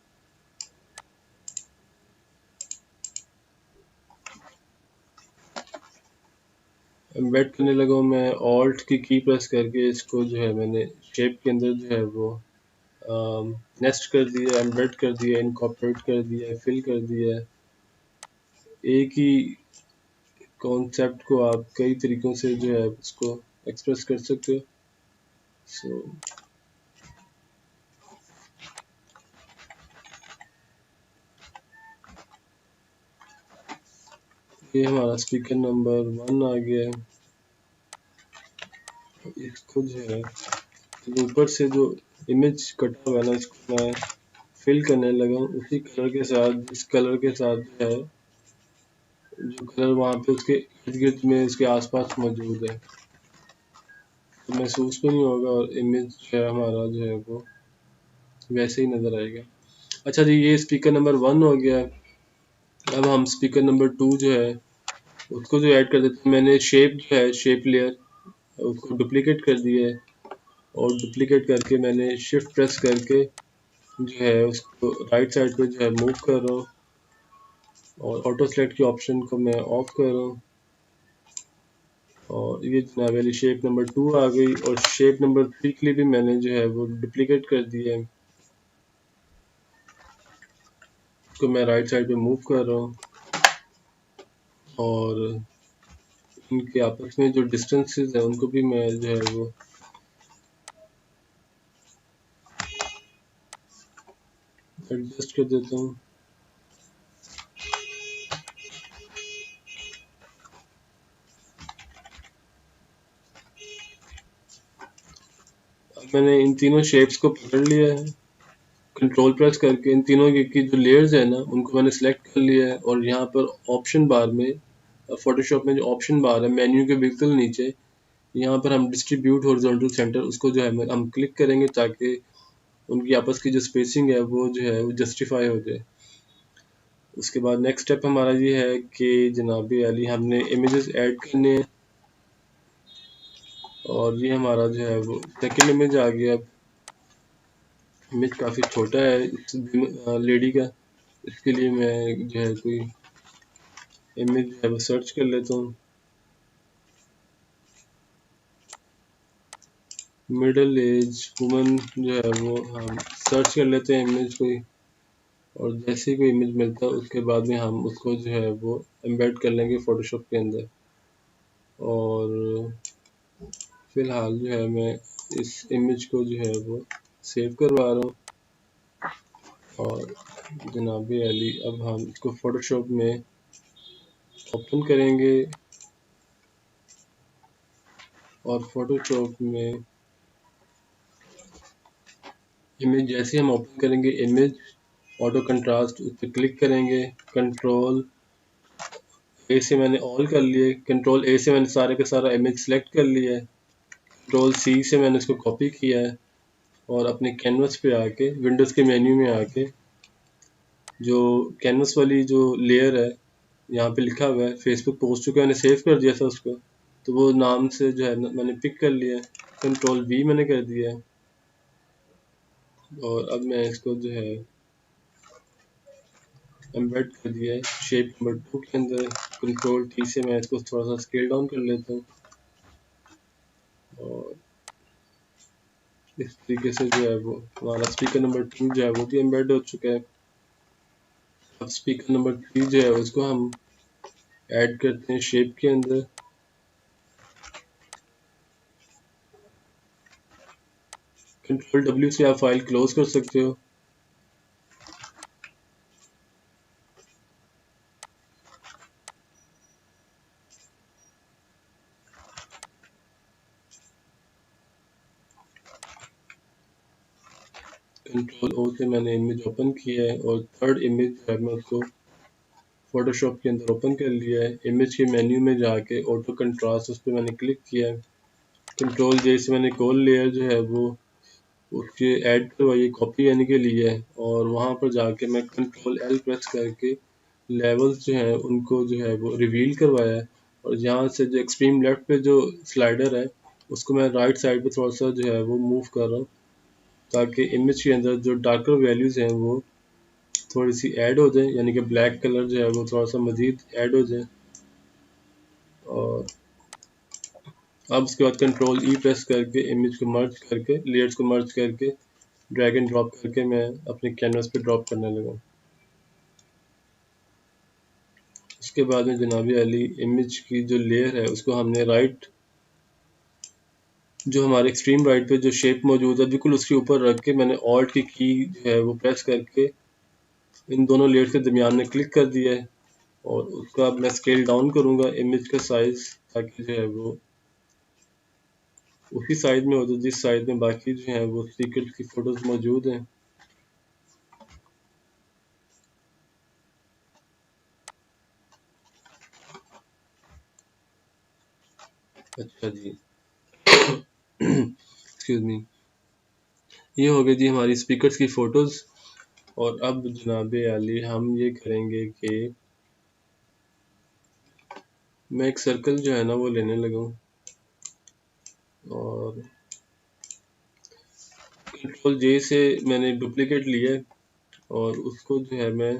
एम्बेड करने लगा हूँ। मैं ऑल्ट की प्रेस करके इसको जो है मैंने शेप के अंदर जो है वो नेस्ट कर दिया, एम्बेड कर दिया, इनकॉर्पोरेट कर दिया, फिल कर दिया। एक ही कॉन्सेप्ट को आप कई तरीकों से जो है उसको एक्सप्रेस कर सकते हो। सो ये हमारा स्पीकर नंबर 1 आ गया है। इसको जो है ऊपर से जो इमेज कटा हुआ है ना, इसको मैं फिल करने लगा हूँ उसी कलर के साथ, जिस कलर के साथ जो है जो कलर वहाँ पे उसके इर्द गिर्द में उसके आसपास मौजूद है, तो महसूस भी नहीं होगा और इमेज जो है हमारा जो है वो वैसे ही नज़र आएगा। अच्छा जी, ये स्पीकर नंबर 1 हो गया। अब हम स्पीकर नंबर 2 जो है उसको जो ऐड कर देते हैं। मैंने शेप जो है, शेप लेयर, उसको डुप्लीकेट कर दिया है और डुप्लीकेट करके मैंने शिफ्ट प्रेस करके जो है उसको राइट साइड पे जो है मूव कर रहा हूँ और ऑटो सेलेक्ट के ऑप्शन को मैं ऑफ कर रहा हूँ। और ये जनाब वाली शेप नंबर 2 आ गई और शेप नंबर 3 के लिए भी मैंने जो है वो डुप्लीकेट कर दिया है। इसको मैं राइट साइड पे मूव कर रहा हूँ और इनके आपस में जो डिस्टेंसेस है उनको भी मैं जो है वो एडजस्ट कर देता हूँ। अब मैंने इन तीनों शेप्स को पकड़ लिया है, कंट्रोल प्रेस करके इन तीनों की जो लेयर्स है ना उनको मैंने सेलेक्ट कर लिया है। और यहाँ पर ऑप्शन बार में, फोटोशॉप में जो ऑप्शन बार है मेन्यू के बिल्कुल नीचे, यहाँ पर हम डिस्ट्रीब्यूट हॉरिजॉन्टल सेंटर उसको जो है हम क्लिक करेंगे ताकि उनकी आपस की जो स्पेसिंग है वो जो है वो जस्टिफाई हो जाए। उसके बाद नेक्स्ट स्टेप हमारा ये है कि जनाबी अली हमने इमेजेस ऐड करने हैं और ये हमारा जो है वो सेकंड इमेज आ गया। इमेज काफ़ी छोटा है इस लेडी का, इसके लिए मैं जो है कोई इमेज जो है वो सर्च कर लेता हूँ। मिडिल एज वुमन जो है वो हम सर्च कर लेते हैं इमेज कोई, और जैसे ही कोई इमेज मिलता है उसके बाद में हम उसको जो है वो एम्बेड कर लेंगे फ़ोटोशॉप के अंदर। और फ़िलहाल जो है मैं इस इमेज को जो है वो सेव करवा रहा हूँ। और जनाब अली अब हम इसको फोटोशॉप में ओपन करेंगे और फोटोशॉप में इमेज जैसे हम ओपन करेंगे इमेज ऑटो कंट्रास्ट उस पर क्लिक करेंगे। कंट्रोल ए से मैंने ऑल कर लिए, कंट्रोल ए से मैंने सारे का सारा इमेज सेलेक्ट कर लिया है, कंट्रोल सी से मैंने इसको कॉपी किया है और अपने कैनवस पे आके विंडोज़ के मेन्यू में आके जो कैनवस वाली जो लेयर है यहाँ पे लिखा हुआ है फेसबुक पोस्ट, चुका मैंने सेव कर दिया था उसको, तो वो नाम से जो है मैंने पिक कर लिया है। कंट्रोल वी मैंने कर दिया है और अब मैं इसको जो है एम्बेड कर दिया है शेप नंबर 2 के अंदर। कंट्रोल टी से मैं इसको थोड़ा सा स्केल डाउन कर लेता हूँ और इस तरीके से जो है वो हमारा स्पीकर नंबर 2 जो है वो भी एम्बेड हो चुका है। अब स्पीकर नंबर 3 जो है उसको हम ऐड करते हैं शेप के अंदर। कंट्रोल डब्ल्यू से आप फाइल क्लोज कर सकते हो। कंट्रोल ओ से मैंने इमेज ओपन किया है और थर्ड इमेज जो है मैं उसको फोटोशॉप के अंदर ओपन कर लिया है। इमेज के मेन्यू में जाके ऑटो कंट्रास्ट उस पर मैंने क्लिक किया है। कंट्रोल जे से मैंने कोल लेयर जो है वो उसके ऐड करवाई कॉपी करने के लिए है और वहाँ पर जाके मैं कंट्रोल एल प्रेस करके लेवल्स जो हैं उनको जो है वो रिवील करवाया है और यहाँ से जो एक्सट्रीम लेफ्ट पे जो स्लाइडर है उसको मैं राइट साइड पे थोड़ा सा जो है वो मूव कर रहा हूँ ताकि इमेज के अंदर जो डार्कर वैल्यूज़ हैं वो थोड़ी सी ऐड हो जाए, यानी कि ब्लैक कलर जो है वो थोड़ा सा मज़ीद ऐड हो जाए। और अब उसके बाद कंट्रोल ई प्रेस करके इमेज को मर्ज करके लेयर्स को मर्ज करके ड्रैग एंड ड्रॉप करके मैं अपने कैनवस पे ड्रॉप करने लगा। उसके बाद में जनाब अली इमेज की जो लेयर है उसको हमने राइट जो हमारे एक्सट्रीम राइट पे जो शेप मौजूद है बिल्कुल उसके ऊपर रख के मैंने ऑल्ट की जो है वो प्रेस करके इन दोनों लेयर्स के दरमियान में क्लिक कर दिया है और उसका अब मैं स्केल डाउन करूँगा इमेज का साइज़ ताकि जो है वो उसी साइज में हो जाए जिस साइज में बाकी जो है वो सीक्रेट की फ़ोटोज़ मौजूद हैं। अच्छा जी एक्सक्यूज़ मी, ये हो गई जी हमारी स्पीकर्स की फ़ोटोज़। और अब जनाब आली हम ये करेंगे कि मैं एक सर्कल जो है ना वो लेने लगा हूँ और कंट्रोल जे से मैंने डुप्लीकेट लिया है और उसको जो है मैं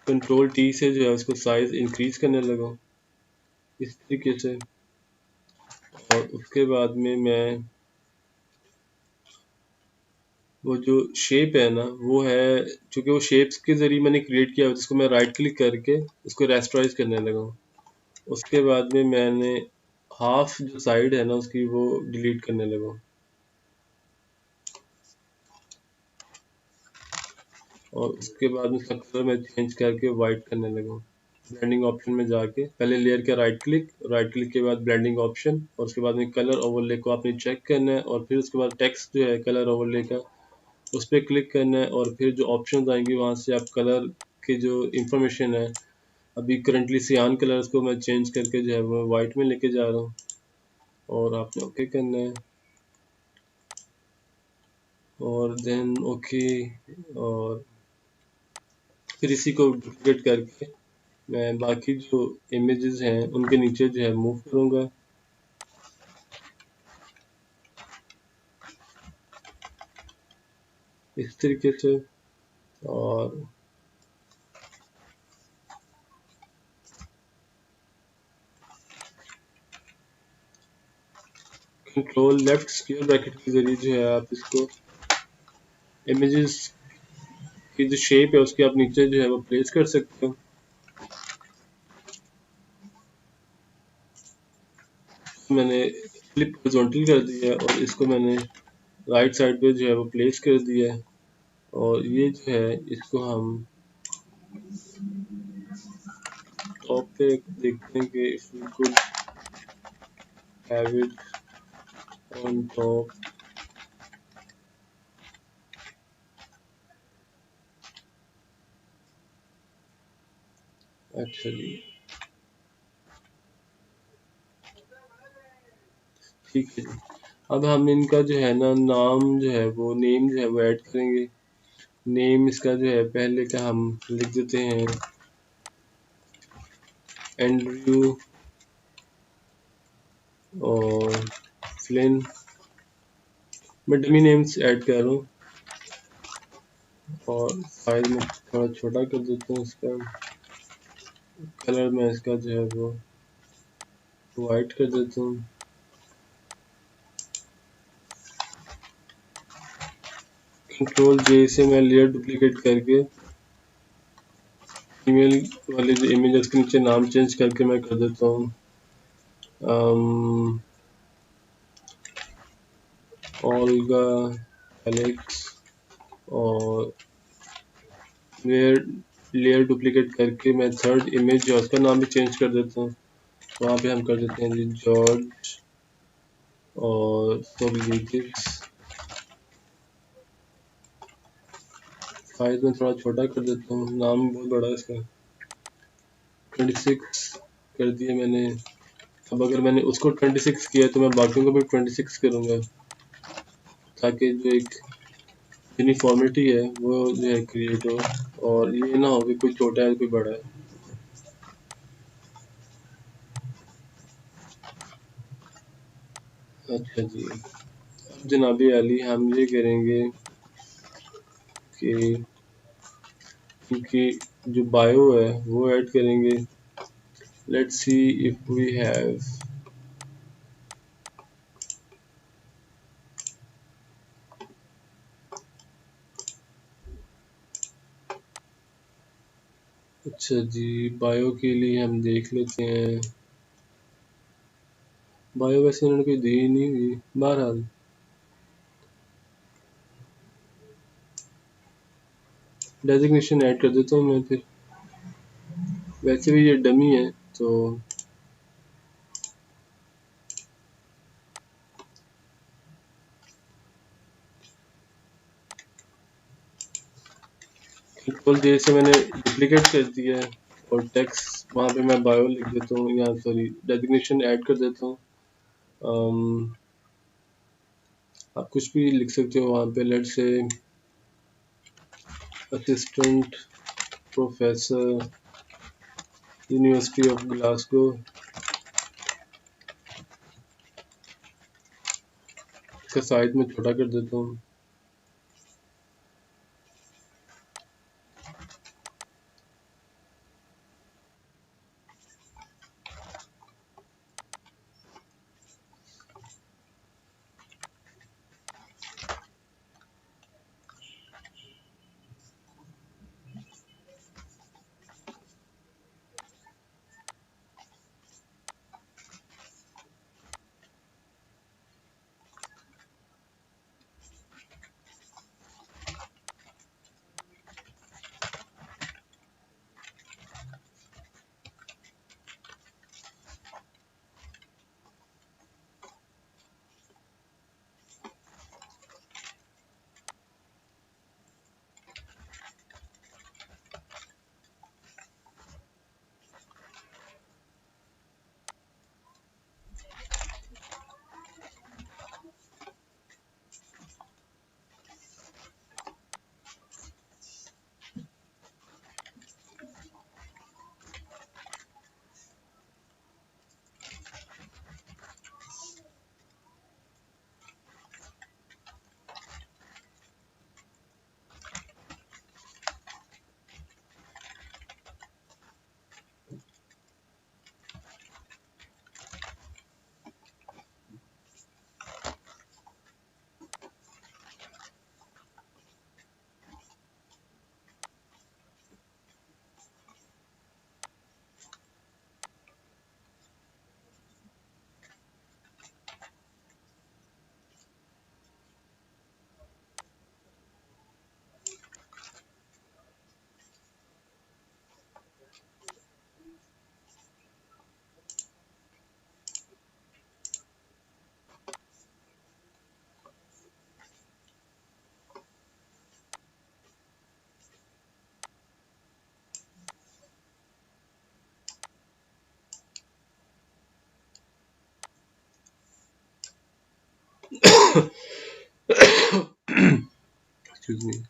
कंट्रोल टी से जो है उसको साइज़ इंक्रीज करने लगा हूँ इस तरीके से। और उसके बाद में मैं वो जो शेप है ना वो है, चूँकि वो शेप्स के ज़रिए मैंने क्रिएट किया जिसको मैं राइट क्लिक करके उसको रेस्टराइज करने लगा हूँ। उसके बाद में मैंने हाफ जो साइड है ना उसकी वो डिलीट करने लगा हूँ और उसके बाद में उसका कलर मैं चेंज करके वाइट करने लगा हूँ। ब्लेंडिंग ऑप्शन में जाके पहले लेयर का राइट क्लिक के बाद ब्लेंडिंग ऑप्शन और उसके बाद में कलर ओवरले को आपने चेक करना है और फिर उसके बाद टेक्स्ट जो है कलर ओवरले का उस पर क्लिक करना है और फिर जो ऑप्शन आएंगे वहाँ से आप कलर के जो इंफॉर्मेशन है, अभी करंटली सियान कलर को मैं चेंज करके जो है वो वाइट में लेके जा रहा हूँ और आपने ओके करना है और देन ओके। और फिर इसी को डुप्लीकेट करके मैं बाकी जो इमेजेस हैं उनके नीचे जो है मूव करूँगा। इस तरीके से। और कंट्रोल लेफ्ट स्क्वायर ब्रैकेट के जरिए जो है आप इसको इमेजेस की जो शेप है उसके आप नीचे जो है वो प्लेस कर सकते हो। मैंने फ्लिप हॉरिजॉन्टल कर दिया और इसको मैंने राइट साइड पे जो है वो प्लेस कर दिया है। और ये जो है इसको हम टॉप पे देखते हैं कि if we could have it on top. अच्छा जी, ठीक है जी। अब हम इनका जो है ना नाम जो है वो नेम जो है वो ऐड करेंगे। नेम इसका जो है पहले का हम लिख देते हैं एंड्रयू और फ्लिन। मैं डमी नेम्स ऐड कर रहा हूँ और साइज में थोड़ा छोटा कर देता हूँ इसका। कलर में इसका जो है वो वाइट कर देता हूँ। कंट्रोल जे से मैं लेयर डुप्लीकेट करके ईमेल वाले जो इमेज है उसके नीचे नाम चेंज करके मैं कर देता हूँ ओल्गा एलेक्स। और लेयर डुप्लीकेट करके मैं थर्ड इमेज जो है उसका नाम भी चेंज कर देता हूँ। वहाँ पे हम कर देते हैं जी जॉर्ज और सोलिटिक्स। साइज में थोड़ा छोटा कर देता हूँ, नाम बहुत बड़ा है इसका। 26 कर दिया मैंने। अब अगर मैंने उसको 26 किया तो मैं बाकियों को भी 26 करूँगा, ताकि जो एक यूनिफॉर्मिटी है वो जो है क्रिएट हो और ये ना हो कि कोई छोटा है कोई बड़ा है। अच्छा जी, अब जनाबी अली हम ये करेंगे कि इनकी जो बायो है वो ऐड करेंगे। Let's see if we have. अच्छा जी, बायो के लिए हम देख लेते हैं। बायो वैसे उन्होंने कोई दी नहीं हुई, बहरहाल डेजिग्नेशन ऐड कर देता हूँ मैं फिर। वैसे भी ये डमी है तो कंट्रोल जे से मैंने डुप्लीकेट कर दिया है और टेक्स्ट वहाँ पे मैं बायो लिख देता हूँ, या सॉरी डेजिग्नेशन ऐड कर देता हूँ। आप कुछ भी लिख सकते हो वहाँ पे। Let's say assistant professor university of Glasgow. इसका साइज में छोटा कर देता हूँ। Excuse me.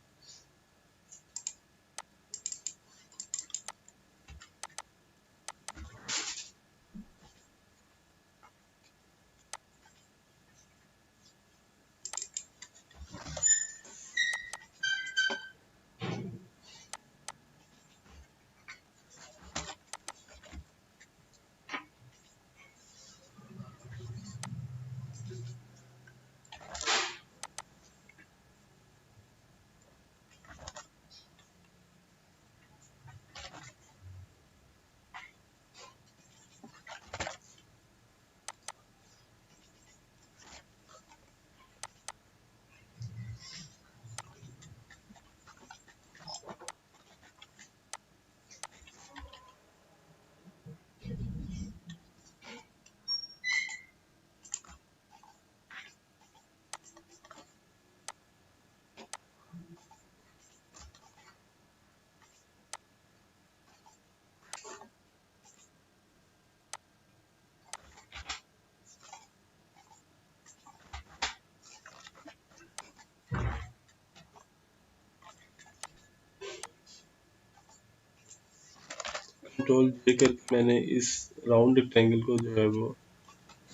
कंट्रोल जे करके मैंने इस राउंड रेक्टेंगल को जो है वो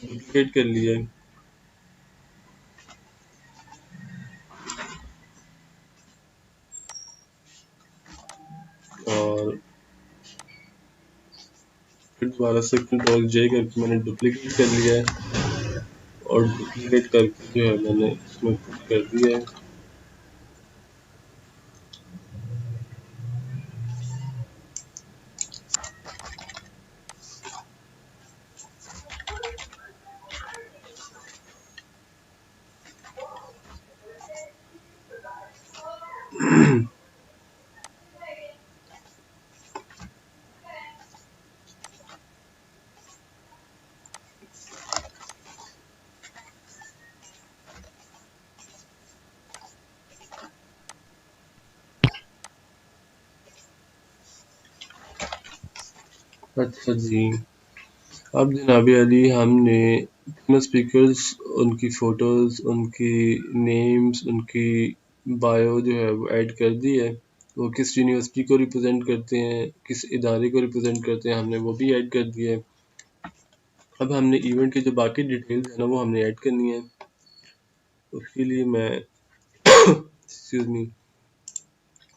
डुप्लीकेट कर लिया है और फिर दोबारा से कंट्रोल जे करके मैंने डुप्लीकेट कर लिया है और डुप्लीकेट करके जो है मैंने इसमें पुट कर दिया है। अच्छा जी, अब जनाब अली हमने फेमस स्पीकर्स, उनकी फ़ोटोज़, उनकी नेम्स, उनकी बायो जो है वो ऐड कर दी है। वो किस यूनिवर्सिटी को रिप्रेजेंट करते हैं, किस इदारे को रिप्रेजेंट करते हैं, हमने वो भी ऐड कर दिया है। अब हमने इवेंट की जो बाकी डिटेल्स है ना वो हमने ऐड करनी है। उसके लिए मैं एक्सक्यूज मी,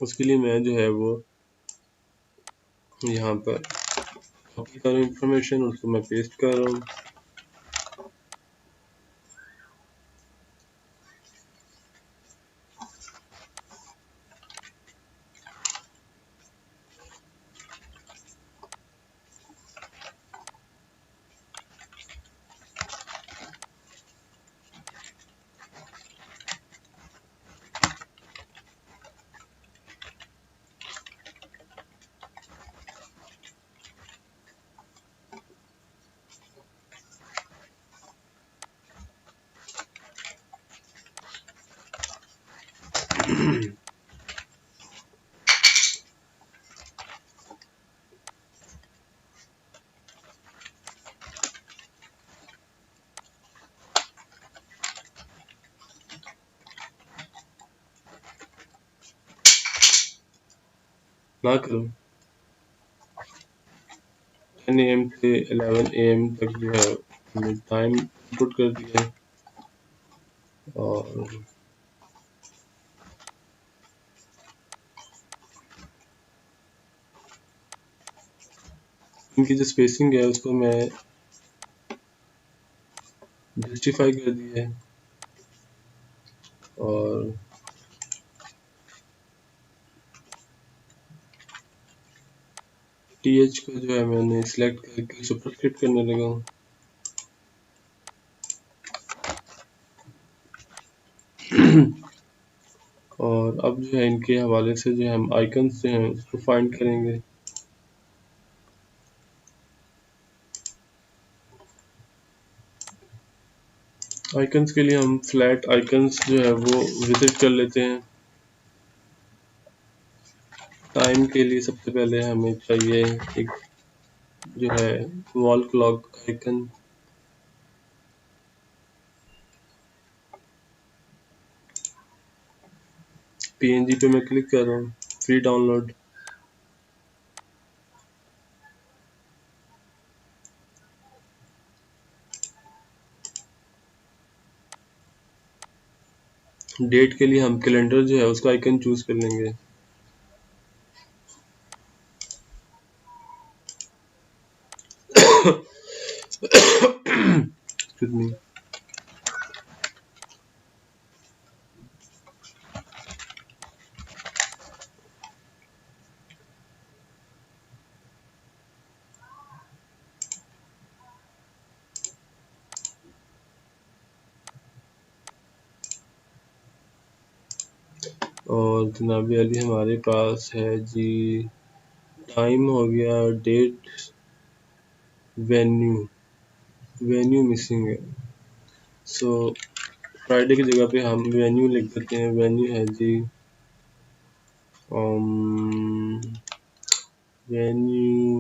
उसके लिए मैं जो है वो यहाँ पर कॉपी कर रहा हूँ इंफॉर्मेशन, उसको मैं पेस्ट कर रहा हूँ। ना करो 10 AM से 11 AM तक जो है हमने टाइम इनपुट कर दिया है और इनकी जो स्पेसिंग है उसको मैं जस्टिफाई कर दिया है और TH को जो है मैंने सिलेक्ट करके सुपरस्क्रिप्ट करने लगा हूँ। और अब जो है इनके हवाले से जो है हम आइकन्स जो हैं उसको फाइंड करेंगे। आइकन्स के लिए हम फ्लैट आइकन्स जो है वो विजिट कर लेते हैं। टाइम के लिए सबसे पहले हमें चाहिए एक जो है वॉल क्लॉक आइकन। PNG पे मैं क्लिक कर रहा हूँ, फ्री डाउनलोड। डेट के लिए हम कैलेंडर जो है उसका आइकन चूज कर लेंगे। Excuse me। और जनाब अली हमारे पास है जी, टाइम हो गया, डेट, वेन्यू मिसिंग है। सो फ्राइडे की जगह पे हम वेन्यू लिख देते हैं। वेन्यू है जी वेन्यू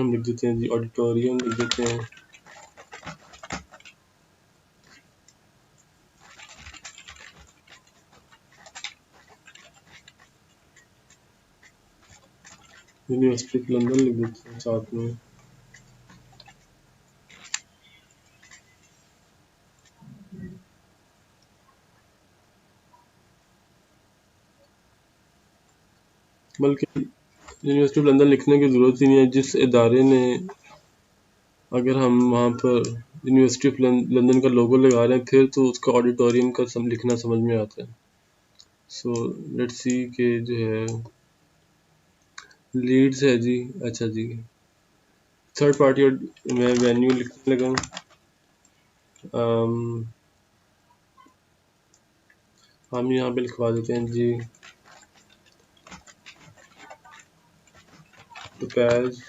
हम लिख देते हैं जी, ऑडिटोरियम लिख देते हैं। यूनिवर्सिटी ऑफ लंदन लिख देते हैं साथ में। बल्कि यूनिवर्सिटी ऑफ लंदन लिखने की ज़रूरत ही नहीं है। जिस इदारे ने, अगर हम वहाँ पर यूनिवर्सिटी ऑफ लंदन का लोगो लगा रहे हैं फिर तो उसका ऑडिटोरियम का लिखना समझ में आता है। सो लेट्स सी के जो है लीड्स है जी। अच्छा जी, थर्ड पार्टी में वेन्यू लिखने लगा। हम यहाँ पे लिखवा देते हैं जी पैज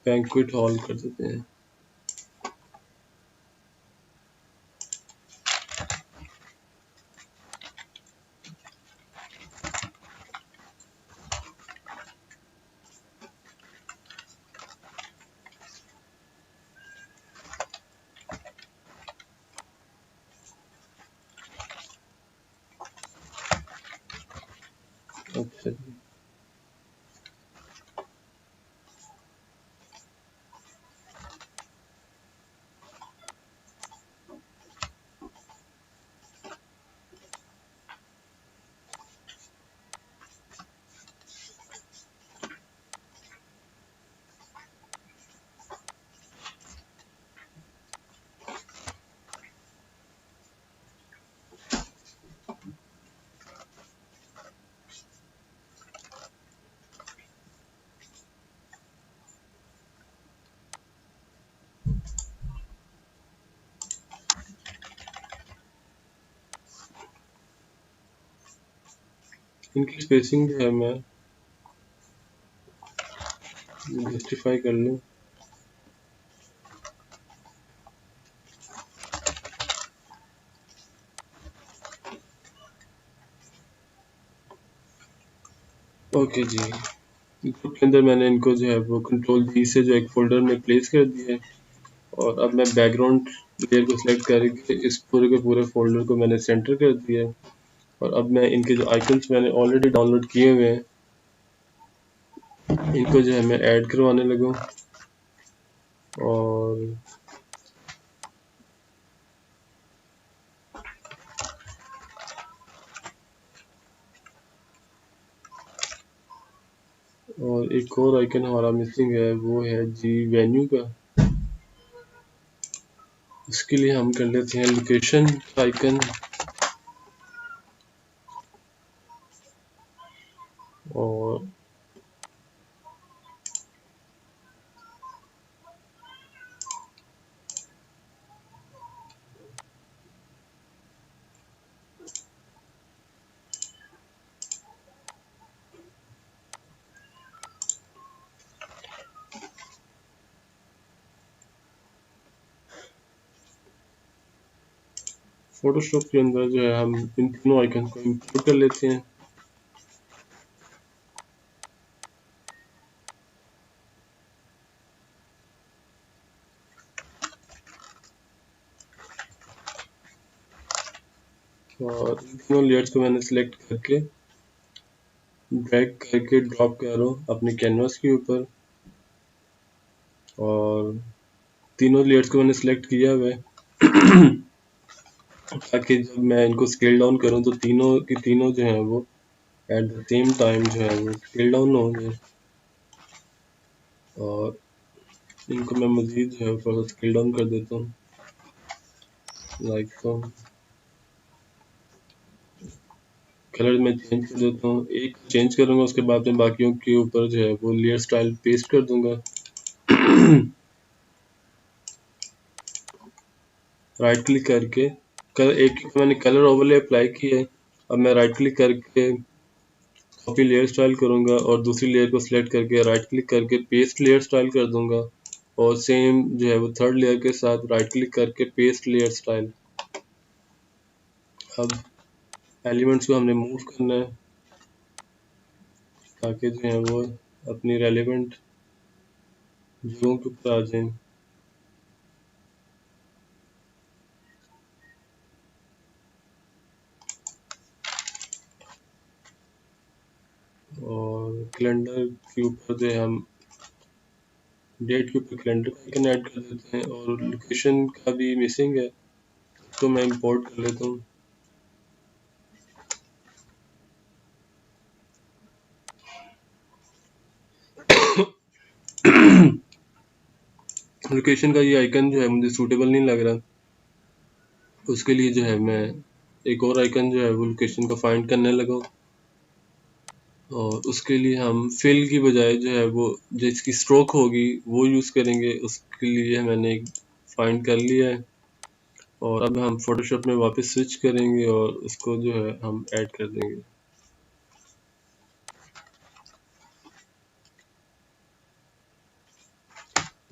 बैंक्वेट हॉल कर देते हैं। अच्छा जी, इनकी स्पेसिंग जो है मैं जस्टिफाई कर लूँ। ओके जी, ग्रुप के अंदर मैंने इनको जो है वो कंट्रोल जी से जो एक फोल्डर में प्लेस कर दिया है। और अब मैं बैकग्राउंड लेयर को सिलेक्ट करके इस पूरे के पूरे फोल्डर को मैंने सेंटर कर दिया है। और अब मैं इनके जो आइकन्स मैंने ऑलरेडी डाउनलोड किए हुए हैं इनको जो है मैं ऐड करवाने लगा। और एक और आइकन हमारा मिसिंग है, वो है जी वेन्यू का। इसके लिए हम कर लेते हैं लोकेशन आइकन। और फोटोशॉप के अंदर जो है हम इन तीनों आइकन को इंपोर्ट कर लेते हैं। और इन तीनों लेयर्स को मैंने सिलेक्ट करके ड्रैग करके ड्रॉप कर रहा हूँ अपने कैनवास के ऊपर। और तीनों लेयर्स को मैंने सिलेक्ट किया हुआ है ताकि जब मैं इनको स्केल डाउन करूँ तो तीनों की तीनों जो है वो एट द सेम टाइम जो है वो स्केल डाउन होंगे। और इनको मैं मज़ीद जो है थोड़ा स्केल डाउन कर देता हूँ, लाइक तो कलर मैं चेंज कर देता हूँ। एक चेंज करूँगा, उसके बाद मैं बाकियों के ऊपर जो है वो लेयर स्टाइल पेस्ट कर दूंगा। राइट क्लिक करके एक मैंने कलर ओवरले अप्लाई किया है। अब मैं राइट क्लिक करके कॉपी लेयर स्टाइल करूंगा और दूसरी लेयर को सिलेक्ट करके राइट क्लिक करके पेस्ट लेयर स्टाइल कर दूंगा। और सेम जो है वो थर्ड लेयर के साथ राइट क्लिक करके पेस्ट लेयर स्टाइल। अब एलिमेंट्स को हमने मूव करना है ताकि जो है वो अपनी रेलेवेंट जगहों के ऊपर आ जाएं। और कैलेंडर के ऊपर जो है हम डेट के ऊपर कैलेंडर का आइकन ऐड कर देते हैं। और लोकेशन का भी मिसिंग है तो मैं इंपोर्ट कर लेता हूँ। लोकेशन का ये आइकन जो है मुझे सूटेबल नहीं लग रहा, उसके लिए जो है मैं एक और आइकन जो है वो लोकेशन का फाइंड करने लगा। और उसके लिए हम फिल की बजाय जो है वो जिसकी स्ट्रोक होगी वो यूज़ करेंगे। उसके लिए मैंने एक फाइंड कर लिया है। और अब हम फोटोशॉप में वापस स्विच करेंगे और उसको जो है हम ऐड कर देंगे।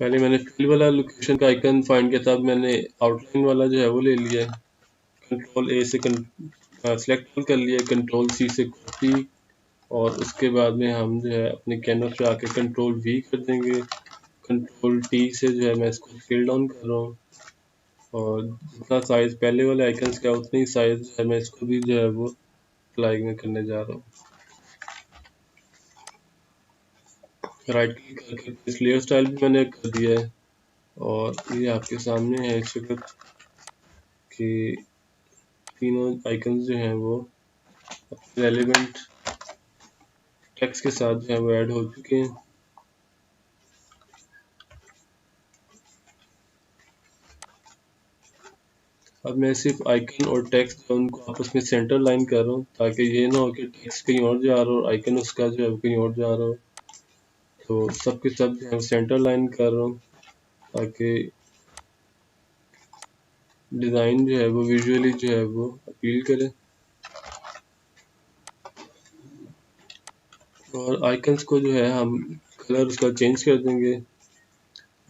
पहले मैंने फिल वाला लोकेशन का आइकन फाइंड किया, तब मैंने आउटलाइन वाला जो है वो ले लिया है। कंट्रोल ए से सेलेक्ट कर लिया, कंट्रोल सी से कॉपी। और उसके बाद में हम जो है अपने कैनवस पे आके कंट्रोल वी कर देंगे। कंट्रोल टी से जो है मैं इसको स्केल डाउन कर रहा हूँ। और जितना साइज पहले वाले आइकन्स का उतनी ही साइज जो है मैं इसको भी जो है वो अप्लाई में करने जा रहा हूँ। राइट क्लिक करके इस लेयर स्टाइल भी मैंने कर दिया है। और ये आपके सामने है इस वक्त कि तीनों आइकन्स जो हैं वो रेलेवेंट टेक्स्ट के साथ जो है वो ऐड हो चुके हैं। अब मैं सिर्फ आइकन और टेक्स्ट उनको आपस में सेंटर लाइन कर रहा हूँ ताकि ये ना हो कि टेक्स्ट कहीं और जा रहा हो और आइकन उसका जो है वो कहीं और जा रहा हो। तो सब के सब जो है सेंटर लाइन कर रहा हूँ ताकि डिज़ाइन जो है वो विजुअली जो है वो अपील करे। और आइकन्स को जो है हम कलर उसका चेंज कर देंगे।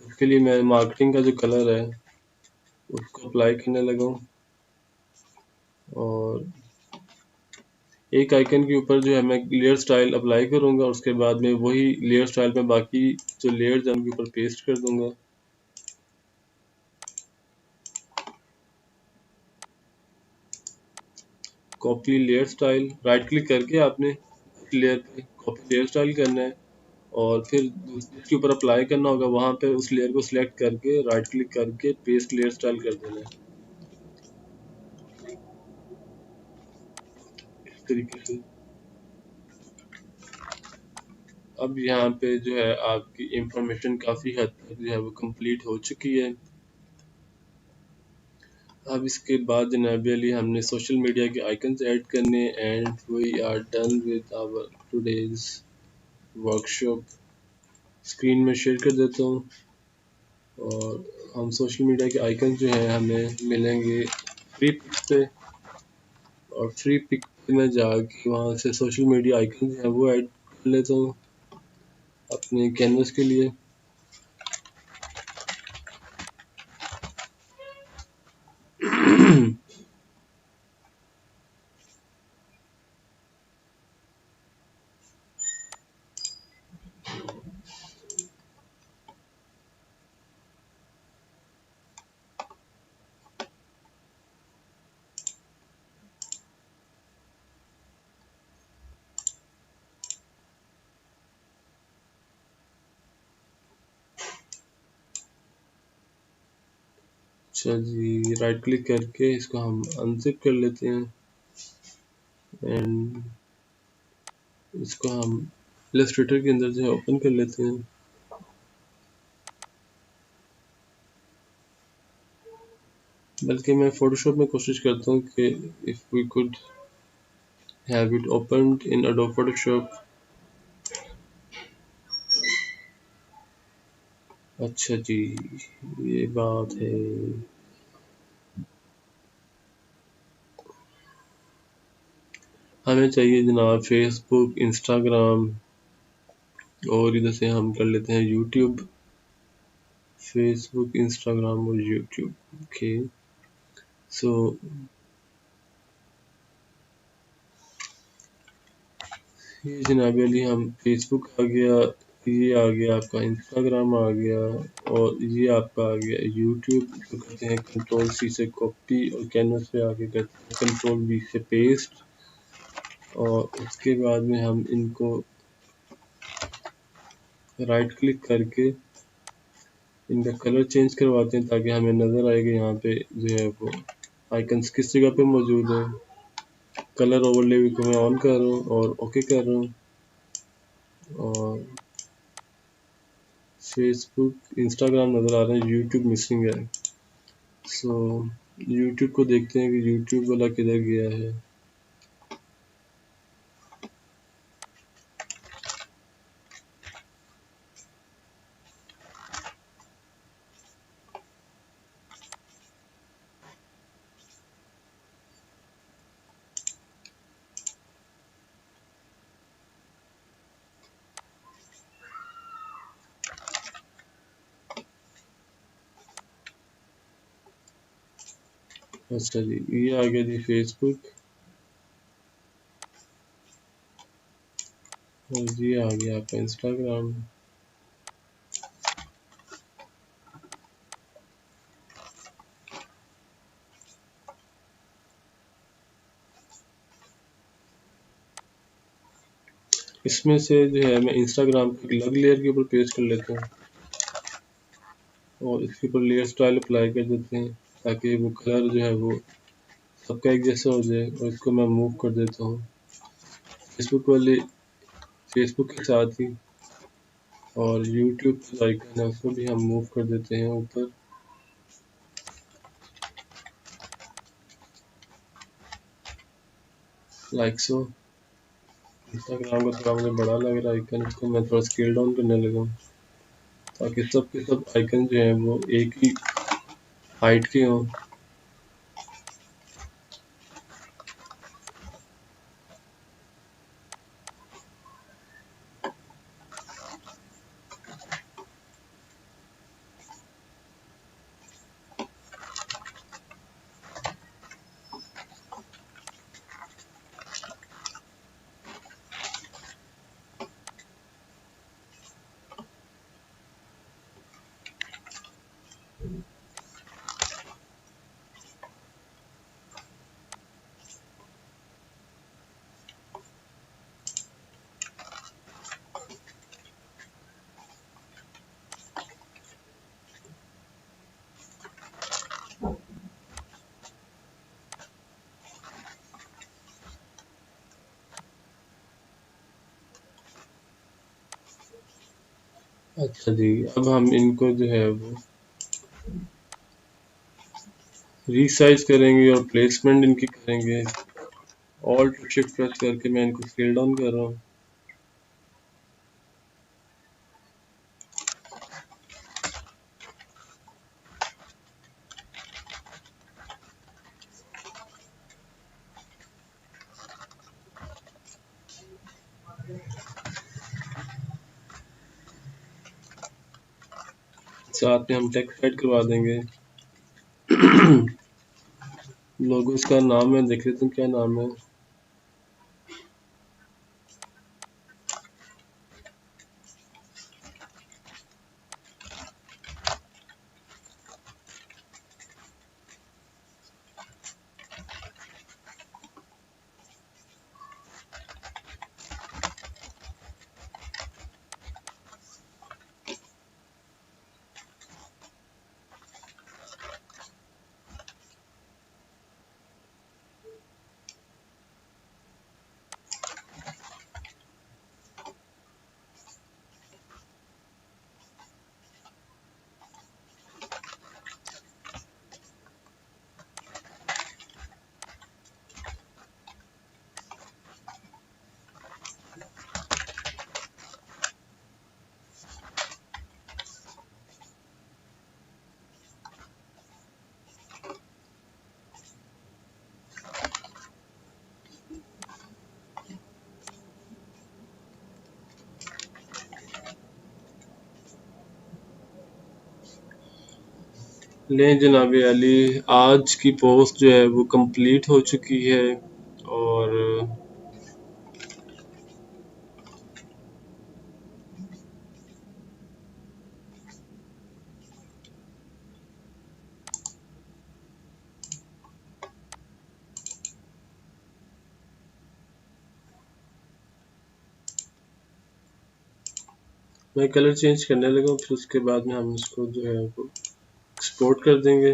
उसके लिए मैं मार्केटिंग का जो कलर है उसको अप्लाई करने लगा हूँ। और एक आइकन के ऊपर जो है मैं लेयर स्टाइल अप्लाई करूँगा, उसके बाद में वही लेयर स्टाइल में बाकी जो लेयर्स हैं उनके ऊपर पेस्ट कर दूँगा। Copy layer style, right click करके आपने लेयर पे कॉपी लेयर स्टाइल करना है। और फिर जिसके ऊपर अप्लाई करना होगा वहाँ पे उस लेयर को सिलेक्ट करके राइट क्लिक करके पेस्ट लेयर स्टाइल कर देना है इस तरीके से। अब यहाँ पे जो है आपकी इंफॉर्मेशन काफ़ी हद तक जो है वो कंप्लीट हो चुकी है। अब इसके बाद जनाब अली हमने सोशल मीडिया के आइकन्स ऐड करने and we are done with our today's workshop. Screen में शेयर कर देता हूँ। और हम सोशल मीडिया के आइकन जो हैं हमें मिलेंगे फ्री पिक पे। और फ्री पिक पे मैं जाके वहाँ से सोशल मीडिया आइकन जो है वो ऐड कर लेता हूँ अपने कैनवस के लिए। अच्छा जी, राइट क्लिक करके इसको हम अनजिप कर लेते हैं एंड इसको हम इलस्ट्रेटर के अंदर जो है ओपन कर लेते हैं। बल्कि मैं फोटोशॉप में कोशिश करता हूँ कि if we could have it opened in Adobe Photoshop. अच्छा जी, ये बात है। हमें चाहिए जनाब फेसबुक, इंस्टाग्राम और इधर से हम कर लेते हैं यूट्यूब। फेसबुक, इंस्टाग्राम और यूट्यूब। ओके, सो ये जनाब अली हम फेसबुक आ गया, ये आ गया आपका इंस्टाग्राम आ गया और ये आपका आ गया यूट्यूब। जो करते हैं कंट्रोल सी से कॉपी और कैनवस पे आके करते हैं कंट्रोल वी से पेस्ट और उसके बाद में हम इनको राइट क्लिक करके इनका कलर चेंज करवाते हैं ताकि हमें नज़र आएगा यहाँ पे जो है वो आइकन्स किस जगह पे मौजूद है। कलर ओवरले को मैं ऑन कर रहा हूँ और ओके कर रहा हूँ और फेसबुक, इंस्टाग्राम नज़र आ रहे हैं, यूट्यूब मिसिंग है। सो यूट्यूब को देखते हैं कि यूट्यूब वाला किधर गया है। अच्छा जी, ये आ गया जी फेसबुक और ये आ गया आपका इंस्टाग्राम। इसमें से जो है मैं इंस्टाग्राम को एक अलग लेयर के ऊपर पेस्ट कर लेता हूँ और इसके ऊपर लेयर स्टाइल अप्लाई कर देते हैं ताकि वो कलर जो है वो सबका एक जैसा हो जाए और इसको मैं मूव कर देता हूँ फेसबुक वाले फेसबुक के साथ ही और यूट्यूब का आइकन है उसको भी हम मूव कर देते हैं ऊपर लाइक सो। इंस्टाग्राम का थोड़ा मुझे बड़ा लग रहा है आइकन, इसको मैं थोड़ा स्केल डाउन करने लगा हूँ ताकि सब के सब आइकन जो हैं वो एक ही हाइट के हों। अच्छा जी, अब हम इनको जो है वो रीसाइज करेंगे और प्लेसमेंट इनकी करेंगे। ऑल्ट शिफ्ट प्रेस करके मैं इनको स्केल डाउन कर रहा हूँ। साथ में हम टेक्स्ट ऐड करवा देंगे। लोगो इसका नाम है, देख लेते हैं क्या नाम है। लें जनाब अली, आज की पोस्ट जो है वो कंप्लीट हो चुकी है और मैं कलर चेंज करने लगा, फिर उसके बाद में हम इसको जो है वो एक्सपोर्ट कर देंगे।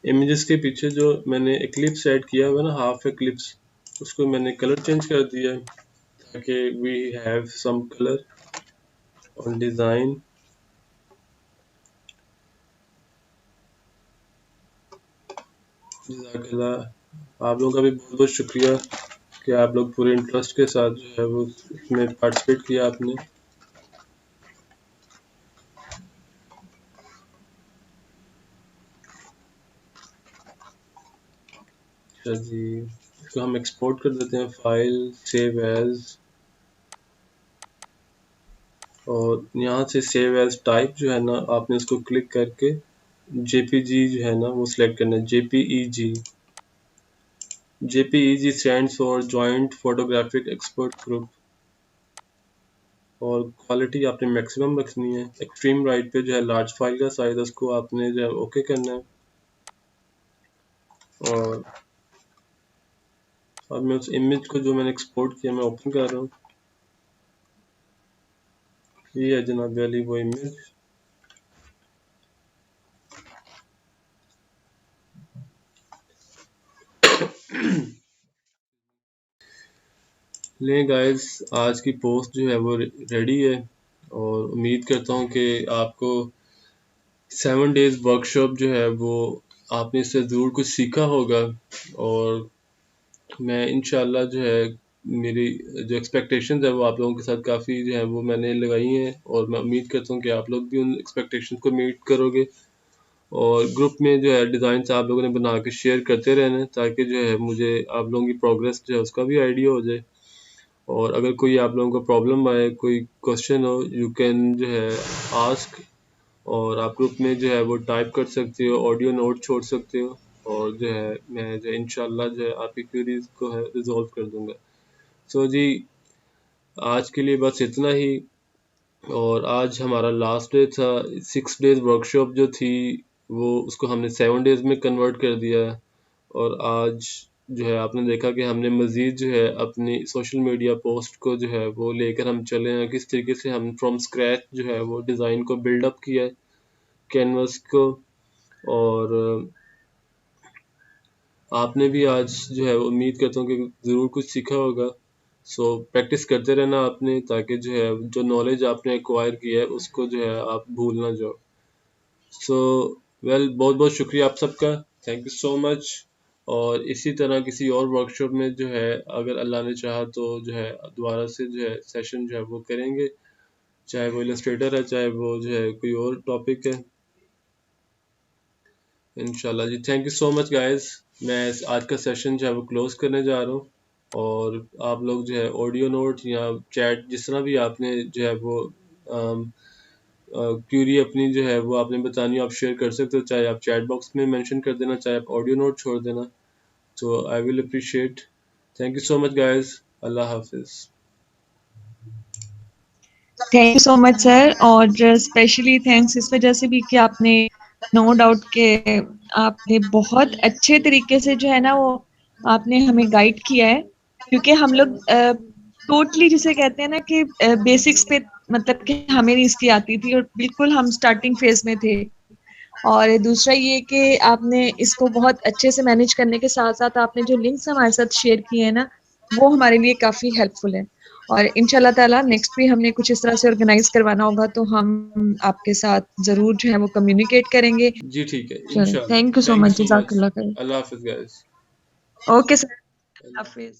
इमेजेस के पीछे जो मैंने एक्लिप्स ऐड किया हुआ ना, हाफ एक्लिप्स, उसको मैंने कलर चेंज कर दिया ताकि we have some colour on design. जज़ाकल्लाह, आप लोगों का भी बहुत बहुत शुक्रिया कि आप लोग पूरे इंटरेस्ट के साथ जो है वो इसमें पार्टिसिपेट किया आपने। अच्छा जी, इसको हम एक्सपोर्ट कर देते हैं, फाइल सेव एज, और यहाँ से सेव एज टाइप जो है ना, आपने इसको क्लिक करके जेपीजी जो है ना वो सिलेक्ट करना है, JPEG. JPEG stands for joint photographic expert group, और क्वालिटी आपने मैक्सिमम रखनी है। एक्सट्रीम राइट पे जो है लार्ज फाइल का साइज, उसको आपने जो है ओके करना है। और अब मैं उस इमेज को जो मैंने एक्सपोर्ट किया मैं ओपन कर रहा हूँ। ये है जनाब अली वो इमेज। ले गाइस, आज की पोस्ट जो है वो रेडी है, और उम्मीद करता हूँ कि आपको 7 डेज वर्कशॉप जो है वो आपने इससे ज़रूर कुछ सीखा होगा। और मैं इंशाल्लाह जो है मेरी जो एक्सपेक्टेशंस है वो आप लोगों के साथ काफ़ी जो है वो मैंने लगाई हैं, और मैं उम्मीद करता हूँ कि आप लोग भी उन एक्सपेक्टेशंस को मीट करोगे। और ग्रुप में जो है डिज़ाइन आप लोगों ने बना के शेयर करते रहना, ताकि जो है मुझे आप लोगों की प्रोग्रेस जो है उसका भी आइडिया हो जाए। और अगर कोई आप लोगों को प्रॉब्लम आए, कोई क्वेश्चन हो, यू कैन जो है आस्क, और आप ग्रुप में जो है वो टाइप कर सकते हो, ऑडियो नोट छोड़ सकते हो, और जो है मैं जो है इंशाल्लाह जो है आपकी क्वेरीज को है रिजॉल्व कर दूंगा। सो जी, आज के लिए बस इतना ही। और आज हमारा लास्ट डे था। 6 डेज वर्कशॉप जो थी वो उसको हमने 7 डेज में कन्वर्ट कर दिया है। और आज जो है आपने देखा कि हमने मज़ीद जो है अपनी सोशल मीडिया पोस्ट को जो है वो लेकर हम चले हैं, किस तरीके से हम फ्रॉम स्क्रैच जो है वो डिज़ाइन को बिल्डअप किया है, कैनवस को। और आपने भी आज जो है उम्मीद करता हूँ कि ज़रूर कुछ सीखा होगा। सो प्रैक्टिस करते रहना आपने, ताकि जो है जो नॉलेज आपने एक्वायर किया है उसको जो है आप भूल ना जाओ। सो वेल, बहुत बहुत शुक्रिया आप सबका, थैंक यू सो मच। और इसी तरह किसी और वर्कशॉप में जो है अगर अल्लाह ने चाहा तो जो है दोबारा से जो है सेशन जो है वो करेंगे, चाहे वो इलस्ट्रेटर है, चाहे वो जो है कोई और टॉपिक है, इंशाल्लाह जी। Thank you so much guys. मैं आज का सेशन जो है वो क्लोज करने जा रहा हूँ, और आप लोग जो है ऑडियो नोट या चैट, जिस तरह भी आपने जो है वो क्यूरी अपनी जो है वो आपने बतानी है, आप शेयर कर सकते हो, चाहे आप चैट बॉक्स में मेंशन कर देना, चाहे आप ऑडियो नोट छोड़ देना। तो I will appreciate. Thank you so much guys, Allah Hafiz. Thank you so much sir, और स्पेशली थैंक्स इस वजह से भी कि आपने नो डाउट के आपने बहुत अच्छे तरीके से जो है ना वो आपने हमें गाइड किया है, क्योंकि हम लोग टोटली जिसे कहते हैं ना कि बेसिक्स पे मतलब कि हमें नहीं इसकी आती थी, और बिल्कुल हम स्टार्टिंग फेज में थे। और दूसरा ये कि आपने इसको बहुत अच्छे से मैनेज करने के साथ साथ आपने जो लिंक्स हमारे साथ शेयर किए हैं ना, वो हमारे लिए काफी हेल्पफुल है। और इंशाल्लाह ताला नेक्स्ट भी हमने कुछ इस तरह से ऑर्गेनाइज करवाना होगा तो हम आपके साथ जरूर जो है वो कम्युनिकेट करेंगे। जी ठीक है, चलो, इंशाल्लाह। Thank you so thank you much, so much. जज़ाकल्लाह खैर। अल्लाह हाफिज गाइस। ओके सर, हाफिज।